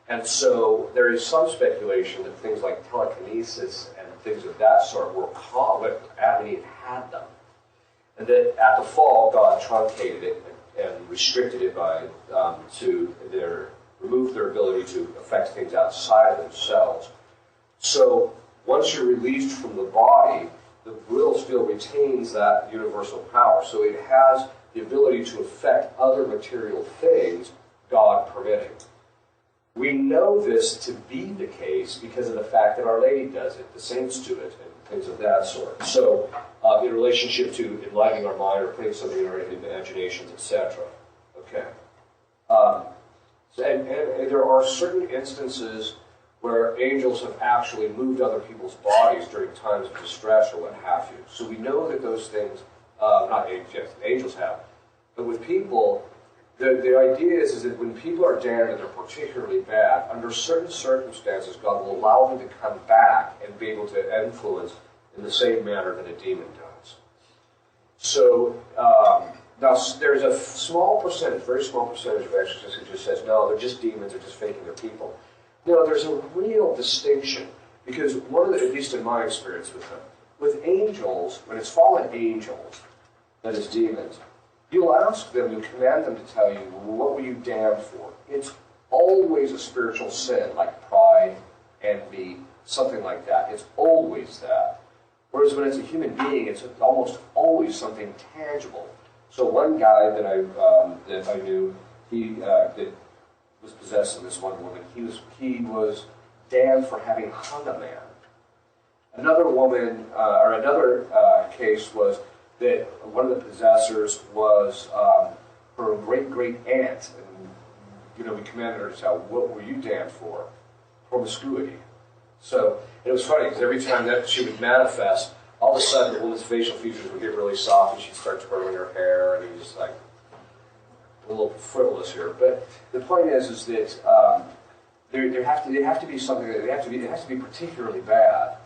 And so there is some speculation that things like telekinesis and things of that sort were caught, but Adam and Eve had them. And that at the fall, God truncated it and and restricted it by removed their ability to affect things outside of themselves. So once you're released from the body, the will still retains that universal power. So it has the ability to affect other material things, God permitting. We know this to be the case because of the fact that Our Lady does it, the saints do it, and things of that sort. So in relationship to enlightening our mind or putting something in our imaginations, etc. Okay. And there are certain instances where angels have actually moved other people's bodies during times of distress or what have you. So we know that those things, not angels, yes, angels have. But with people, the idea is that when people are damned and they're particularly bad, under certain circumstances, God will allow them to come back and be able to influence in the same manner that a demon does. So, now there's a small percentage, very small percentage of exorcists who just says, no, they're just demons, they're just faking their people. No, there's a real distinction, because one of the, at least in my experience with them, with angels, when it's fallen angels, that is demons, you'll ask them, you'll command them to tell you, what were you damned for? It's always a spiritual sin, like pride, envy, something like that. It's always that. Whereas when it's a human being, it's almost always something tangible. So one guy that I knew, he that was possessed of this one woman, he was damned for having hung a man. Another woman, or another case was that one of the possessors was her great-great aunt, and we commanded her to tell, what were you damned for? Promiscuity. So it was funny because every time that she would manifest, all of a sudden the woman's facial features would get really soft and she'd start twirling her hair, and it was just like a little frivolous here. But the point is that there have to be something that it has to be particularly bad.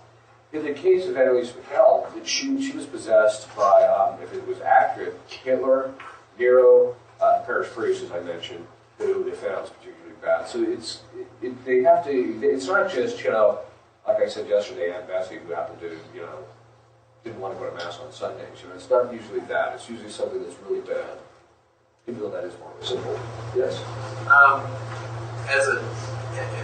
In the case of Annalise Michel, that she was possessed by, if it was accurate, Hitler, Nero, parish priest, as I mentioned, who they found was particularly bad. So they have to. It's not just like I said yesterday, Aunt Bessie, who happened to didn't want to go to mass on Sundays. It's not usually that. It's usually something that's really bad. Even though that is more simple. Yes.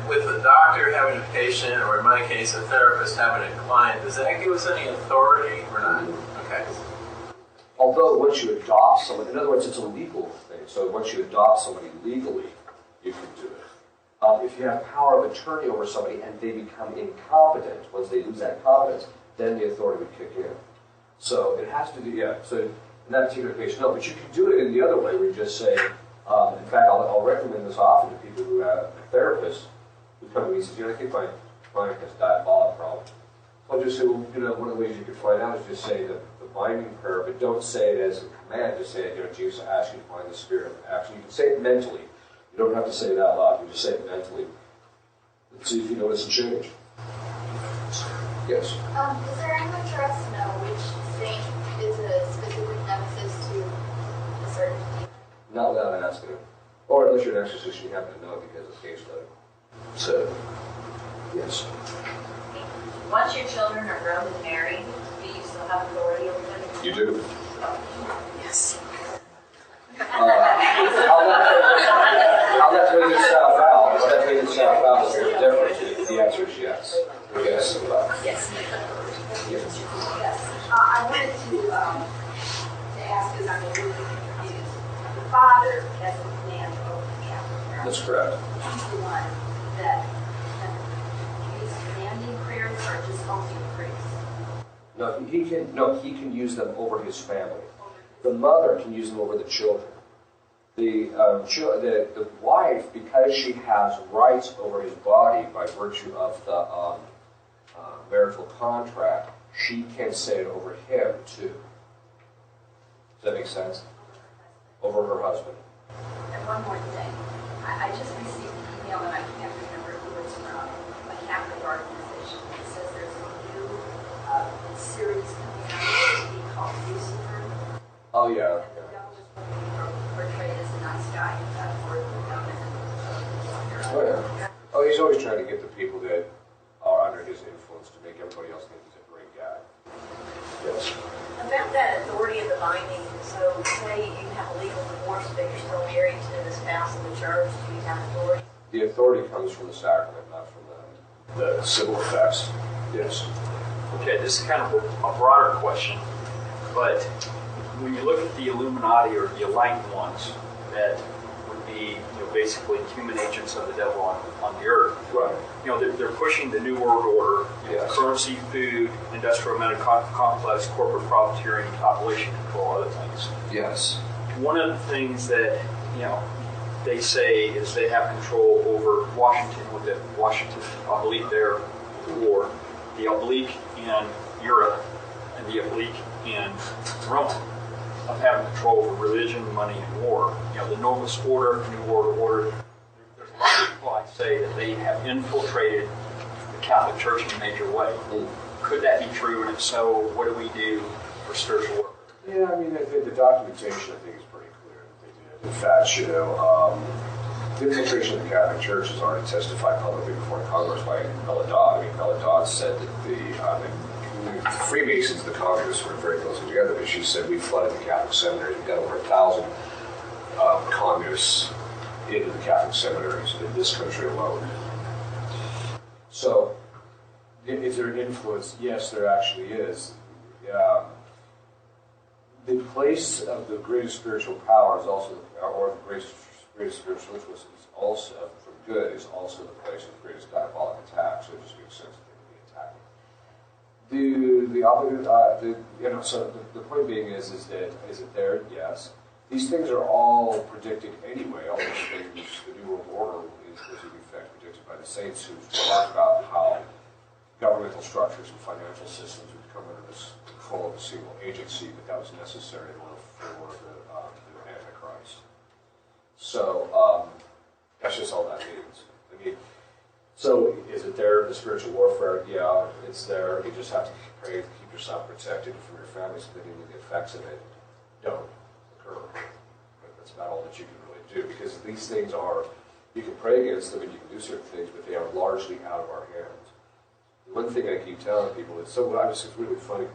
With a doctor having a patient, or in my case, a therapist having a client, does that give us any authority or not? Okay. Although once you adopt someone, in other words, it's a legal thing. So once you adopt somebody legally, you can do it. If you have power of attorney over somebody and they become incompetent, once they lose that competence, then the authority would kick in. So it has to be, so in that particular case, no. But you can do it in the other way, where you just say, in fact, I'll recommend this often to people who have therapists who come to me and say, I think my client has diabolic problem. So I'll just say, well, one of the ways you can find out is just say the binding prayer, but don't say it as a command. Just say it, Jesus, I ask you to find the spirit of action. You can say it mentally. You don't have to say it out loud. You just say it mentally. Let's see if you notice a change. Yes? Is there any way for us to know which saint is a specific nemesis to a certain demon? Not without asking him. Or unless you're an exorcist, you happen to know it because of case study. So, yes. Once your children are grown and married, do you still have authority over them? You do. Yes. How that plays itself out, what that plays itself out is a little different. The answer is yes. Yes. Yes. Yes. I wanted to ask, because I'm a little bit confused. The father has a command over the Catholic. That's correct. He's the one that he's commanding prayers, or just only the priests? He can use them over his family. The mother can use them over the children. The wife, because she has rights over his body by virtue of the marital contract, she can say it over him too. Does that make sense? Over her husband. And one more thing. I just received an email, and I can't remember who it's from, a Catholic organization. It says there's a new series coming out called Lucifer. Oh, yeah. The devil is portrayed as a nice guy for the government. Oh, yeah. Oh, he's always trying to get the people that are under his influence to make everybody else think he's a great guy. Yes. About that authority of the binding, so say you have a legal divorce divorced, but you're still married to the spouse in the church, do you have authority? The authority comes from the sacrament, not from the civil effects. Yes. Okay, this is kind of a broader question, but when you look at the Illuminati or the Enlightened ones, that would be basically human agents of the devil on the earth. Right. They're pushing the New World Order, yes. Currency, food, industrial complex, corporate profiteering, population control, other things. Yes. One of the things that they say is they have control over Washington, with the Washington oblique there, war, the oblique in Europe, and the oblique in Rome, of having control over religion, money, and war. The Novus Order, New World Order, there's a lot of people I say that they have infiltrated the Catholic Church in a major way. Could that be true? And if so, what do we do for spiritual work? Yeah, I mean, the documentation, I think, is pretty clear that they did. In fact, the infiltration of the Catholic Church has already testified publicly before Congress by Bella Dodd. I mean, Bella Dodd said that the Freemasons, the communists, were very closely together, but she said we flooded the Catholic seminaries. We've got over 1,000 communists into the Catholic seminaries in this country alone. So, is there an influence? Yes, there actually is. The place of the greatest spiritual power is also, or the greatest spiritual influence is also, for good, is also the place of the greatest diabolic attack. So it just makes sense that they would be attacking. So the point being is it there? Yes. These things are all predicted anyway. All these things, the New World Order was in effect predicted by the saints who talked about how governmental structures and financial systems would come under this control of a single agency, but that was necessary in order for the Antichrist. So that's just all that means. I mean, so is it there, the spiritual warfare? Yeah, it's there. You just have to pray to keep yourself protected from your family so that any of the effects of it don't occur. But that's about all that you can really do, because these things are, you can pray against them and you can do certain things, but they are largely out of our hands. One thing I keep telling people is, it's really funny.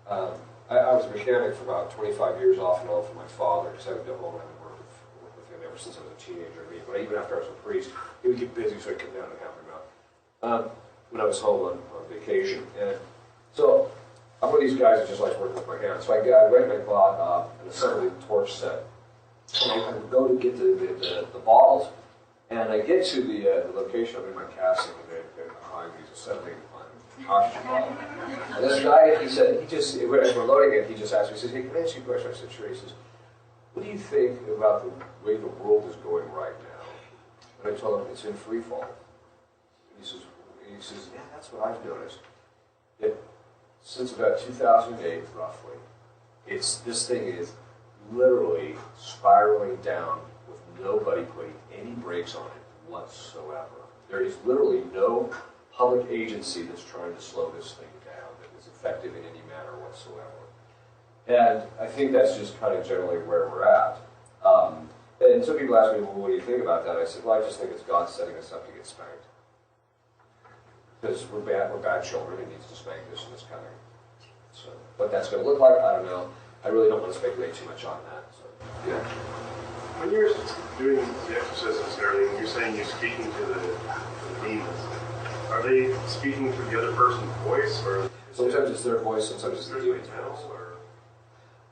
I was a mechanic for about 25 years off and on for my father, because I would go home and I would work with him ever since I was a teenager. But even after I was a priest, he would get busy, so I'd come down and help him out when I was home on vacation. And so I'm one of these guys that just likes working with my hands. So I went and I bought an assembly torch set. And I would go to get the balls, and I get to the location. I'm in my casting, and they're behind me, assembling oxygen bottle. And this guy, as we're loading it, he just asked me, he says, hey, can I ask you a question? I said, sure. He says, what do you think about the way the world is going right now? And I told him, it's in free fall. And he says, yeah, that's what I've noticed. That since about 2008, roughly, this thing is literally spiraling down with nobody putting any brakes on it whatsoever. There is literally no public agency that's trying to slow this thing down that is effective in any manner whatsoever. And I think that's just kind of generally where we're at. And some people ask me, well, what do you think about that? I said, well, I just think it's God setting us up to get spanked. Because we're bad children, He needs to spank us and this kind of. So what that's going to look like, I don't know. I really don't want to speculate too much on that. So, yeah. When you're doing the exorcisms and everything, you're saying you're speaking to the demons. Are they speaking through the other person's voice, or sometimes it's their voice, sometimes it's the demon's voice.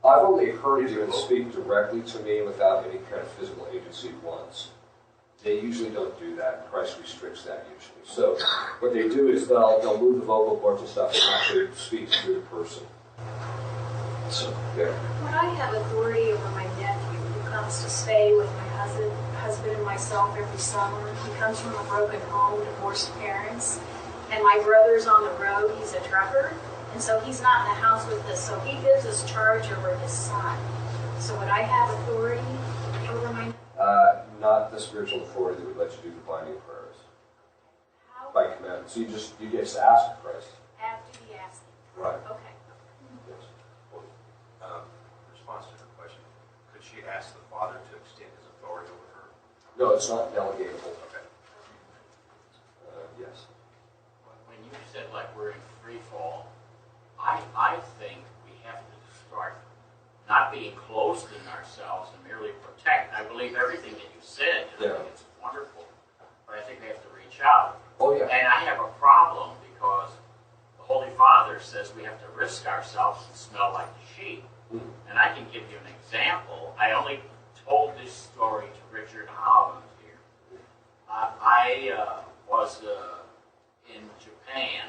I've only heard demons speak directly to me without any kind of physical agency once. They usually don't do that. Christ restricts that usually. So what they do is they'll move the vocal cords and stuff and actually speak through the person. So, yeah. When I have authority over my nephew who comes to stay with my husband and myself every summer, he comes from a broken home, divorced parents, and my brother's on the road, he's a trucker, and so he's not in the house with us, so he gives us charge over his son. So would I have authority over my nephew? Not the spiritual authority that would let you do the binding prayers. How? By commandment. So you just ask Christ. Have to be asking. Right. Okay. Yes. Response to her question, could she ask the Father to extend His authority over her? No, it's not delegatable. Okay. Yes. When you said like we're in free fall, I think we have to start not being closed in ourselves and merely protecting protect. I believe everything that you said. I Yeah. think it's wonderful. But I think we have to reach out. Oh, yeah. And I have a problem because the Holy Father says we have to risk ourselves and smell like the sheep. And I can give you an example. I only told this story to Richard Holland here. I was in Japan,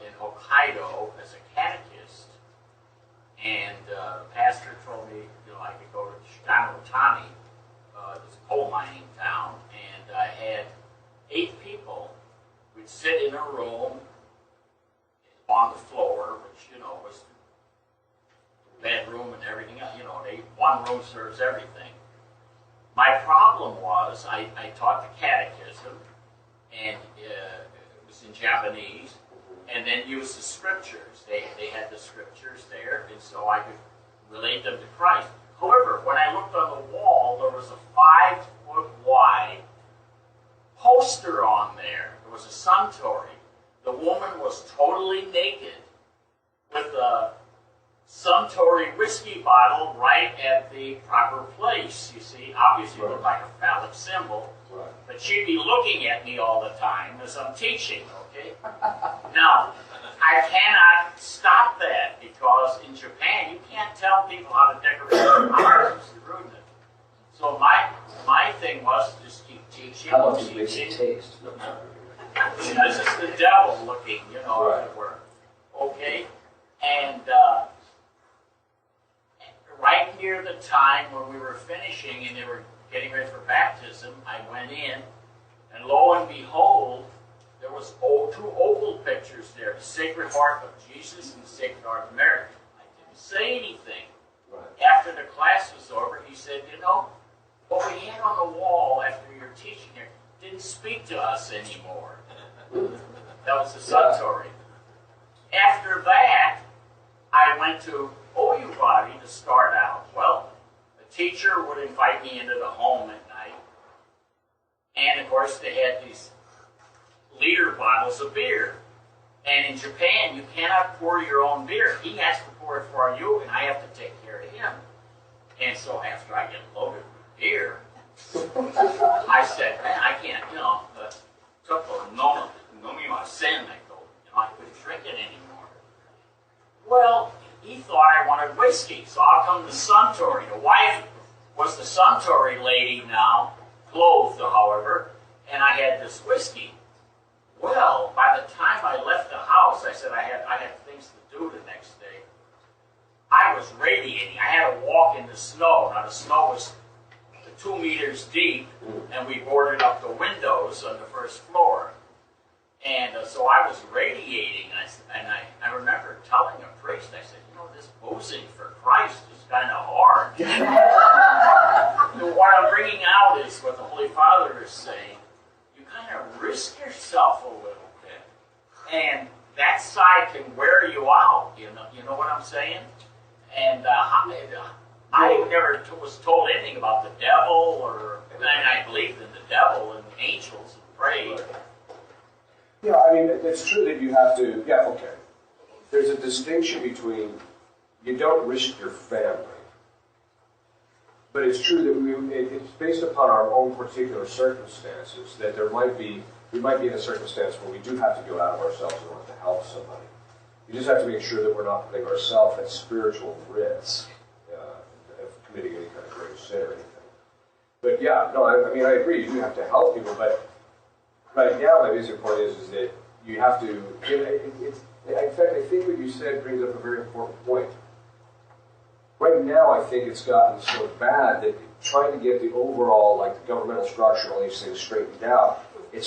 in Hokkaido, as a catechist, and the pastor told me, I could go to Shiganotani, it's a coal mining town, and I had 8 people. We'd sit in a room on the floor, which, was the bedroom and everything else. One room serves everything. My problem was I taught the catechism, and it was in Japanese, and then used the scriptures. They had the scriptures there, and so I could relate them to Christ. However, when I looked on the wall, there was a 5-foot wide poster on there. It was a suntory. The woman was totally naked with a suntory whiskey bottle right at the proper place. You see, obviously it looked like a phallic symbol, but she'd be looking at me all the time as I'm teaching, okay? Now, I cannot stop that because in Japan you can't tell people how to decorate their houses. It's ruined it. So my thing was to just keep teaching. How much makes it taste? This is the devil looking, as it were. Okay? And right near the time when we were finishing and they were getting ready for baptism, I went in, and lo and behold, there was 2 oval pictures there, the Sacred Heart of Jesus and the Sacred Heart of Mary. I didn't say anything. After the class was over, he said, what we had on the wall after your teaching here didn't speak to us anymore. That was the suntory. After that, I went to Oyubari to start out. Well, the teacher would invite me into the home at night. And of course, they had these liter bottles of beer. And in Japan, you cannot pour your own beer. He has to pour it for you, and I have to take care of him. And so after I get loaded with beer, I said, man, I can't, I couldn't drink it anymore. Well, he thought I wanted whiskey, so I'll come to Suntory. The wife was the Suntory lady now, clothed, however, and I had this whiskey. Well, by the time I left the house, I said I had things to do the next day. I was radiating. I had to walk in the snow. Now, the snow was 2 meters deep, and we boarded up the windows on the first floor. And so I was radiating, and I remember telling a priest, I said, this boozing for Christ is kind of hard. What I'm bringing out is what the Holy Father is saying. You kind of risk yourself a little bit. And that side can wear you out, you know what I'm saying? And I never was told anything about the devil, I believed in the devil and angels and prayed. It's true that you have to, there's a distinction between, you don't risk your family. But it's true that it's based upon our own particular circumstances, that we might be in a circumstance where we do have to go out of ourselves in order to help somebody. You just have to make sure that we're not putting ourselves at spiritual risk of committing any kind of grave sin or anything. But I agree, you do have to help people, but right now my basic point is that you have to, in fact, I think what you said brings up a very important point. Right now, I think it's gotten so bad that trying to get the overall, the governmental structure, all these things straightened out, you're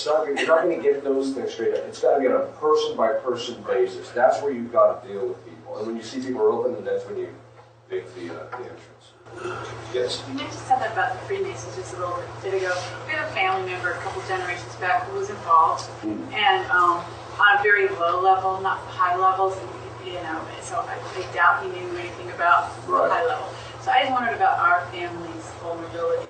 not going to get those things straightened out. It's got to be on a person-by-person basis. That's where you've got to deal with people. And when you see people are open, then that's when you make the entrance. Yes? You mentioned something about the Freemasons just a little bit ago. We had a family member a couple generations back who was involved, and on a very low level, not high levels, so I doubt he knew anything about high level. So I just wondered about our family's vulnerability.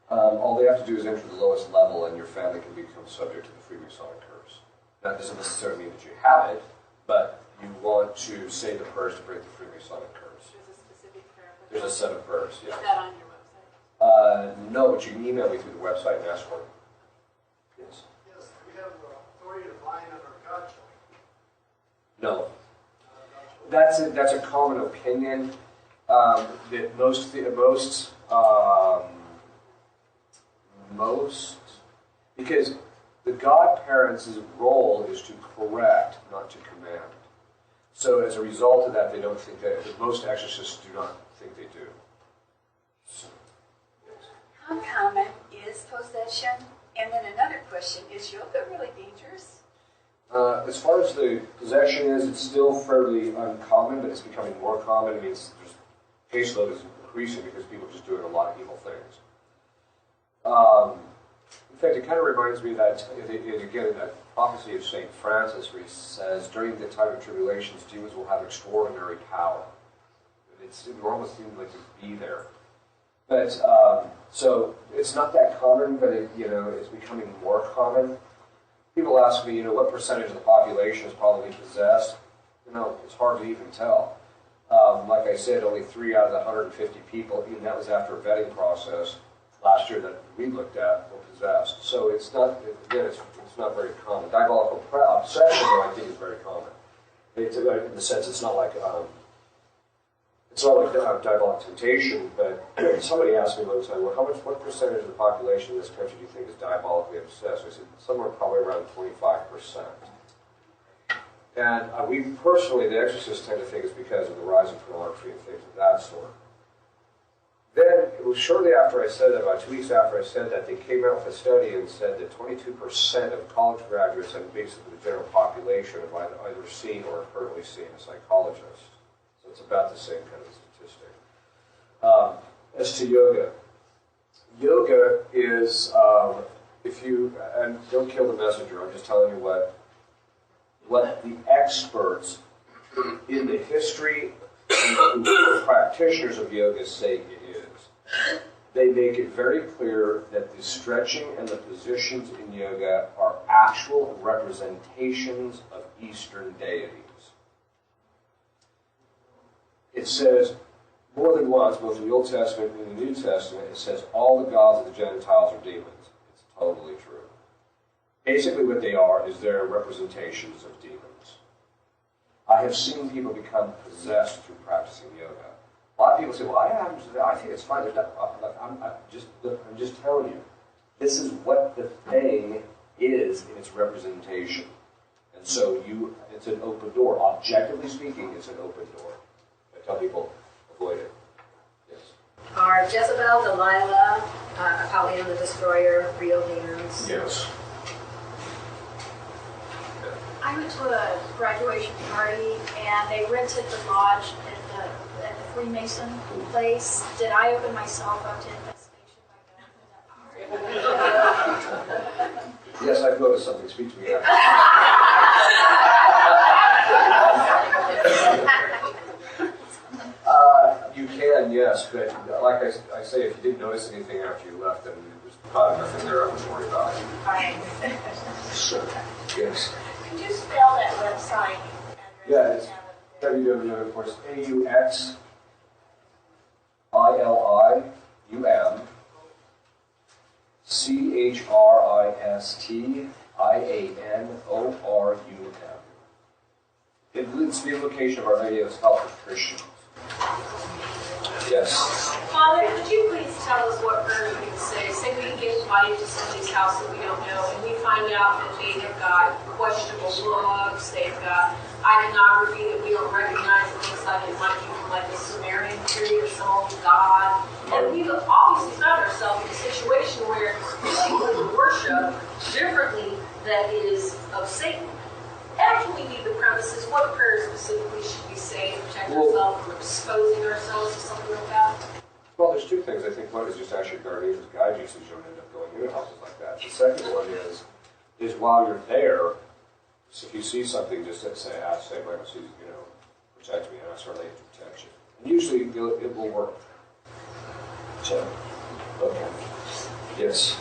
All they have to do is enter the lowest level, and your family can become subject to the Freemasonic curse. That doesn't necessarily mean that you have it, but you want to say the prayers to break the Freemasonic curse. There's a specific prayer. There's a set of prayers, yes. Is that on your website? No, but you can email me through the website and ask for it. Yes. Yes, we have authority to bind on our God children. No. That's a common opinion that most because the godparents' role is to correct, not to command. So as a result of that, they don't think that most exorcists do not think they do. So, yes. How common is possession? And then another question, is yoga really dangerous? As far as the possession is, it's still fairly uncommon, but it's becoming more common. I mean, caseload is increasing because people are just doing a lot of evil things. In fact, it kind of reminds me that, again, that prophecy of St. Francis, where he says, during the time of tribulations, demons will have extraordinary power. It almost seems like to be there. But, so, it's not that common, but it's becoming more common. People ask me, what percentage of the population is probably possessed? It's hard to even tell. Like I said, only 3 out of the 150 people, even that was after a vetting process last year that we looked at, were possessed. So it's not, again, it's not very common. Diabolical obsession, though, I think is very common. In the sense, it's not like diabolic temptation, but somebody asked me one time, well, what percentage of the population in this country do you think is diabolically obsessed? I said, somewhere probably around 25%. And we personally, the exorcists, tend to think it's because of the rise of pornography and things of that sort. Then, it was shortly after I said that, about 2 weeks after I said that, they came out with a study and said that 22% of college graduates and basically the general population have either seen or currently seen a psychologist. So it's about the same kind of statistic. As to yoga. Yoga is, and don't kill the messenger, I'm just telling you what the experts in the history and the practitioners of yoga say it is. They make it very clear that the stretching and the positions in yoga are actual representations of Eastern deities. It says more than once, both in the Old Testament and the New Testament, it says all the gods of the Gentiles are demons. It's totally true. Basically what they are is they're representations of demons. I have seen people become possessed through practicing yoga. A lot of people say, well, I think it's fine. I'm just telling you. This is what the thing is in its representation. And so it's an open door. Objectively speaking, it's an open door. I tell people, avoid it. Yes. Are Jezebel, Delilah, Apollyon the Destroyer real demons? Yes. I went to a graduation party and they rented the lodge at the Freemason place. Did I open myself up to infestation by going to that party? Yes, I've noticed something. Speak to me. You can, yes, but like I say, if you didn't notice anything after you left, then there's probably nothing there I would worry about. Sure. Yes. Could you spell that website? Yeah, it's www.AUXILIUMCHRISTIANORUM. It's the location of our videos, Help with Christians. Yes. Father, could you please tell us what prayer we can say? Say we get invited to somebody's house that we don't know, and we find out that they have got questionable looks, they've got iconography that we don't recognize. It looks like it might be from like a Sumerian period or some old god. And we've obviously found ourselves in a situation where people who worship differently that is of Satan. After we leave the premises, what prayers specifically should we say to protect ourselves from exposing ourselves to something like that? Well, there's two things. I think one is just actually guardians, guide you so you don't end up going into houses like that. The second one is while you're there, so if you see something, just say, Michael, protect me, and ask Our Lady to protect you. And usually it will work. So, okay. Yes.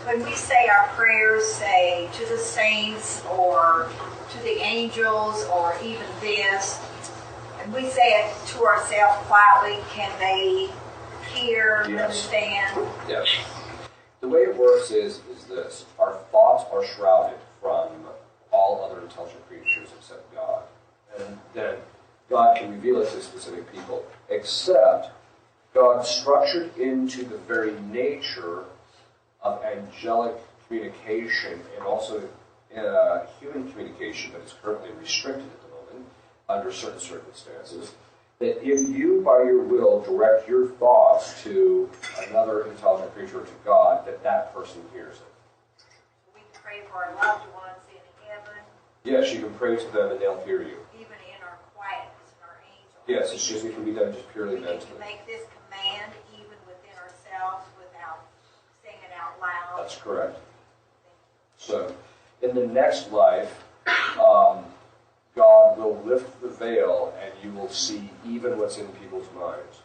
When we say our prayers, say to the saints or to the angels or even this, and we say it to ourselves quietly, can they hear, Yes. understand. Yes. The way it works is this. Our thoughts are shrouded from all other intelligent creatures except God. And then God can reveal it to specific people. Except God structured into the very nature of angelic communication and also human communication that is currently restricted at the moment under certain circumstances, that if you, by your will, direct your thoughts to another intelligent creature or to God, that person hears it. We can pray for our loved ones in heaven, Yes, you can pray to them and they'll hear you. even in our quietness and our angels. Yes, it's just, it can be done just purely We can mentally. make this command even within ourselves without saying it out loud. That's correct. So, in the next life, God will lift the veil and you will see even what's in people's minds.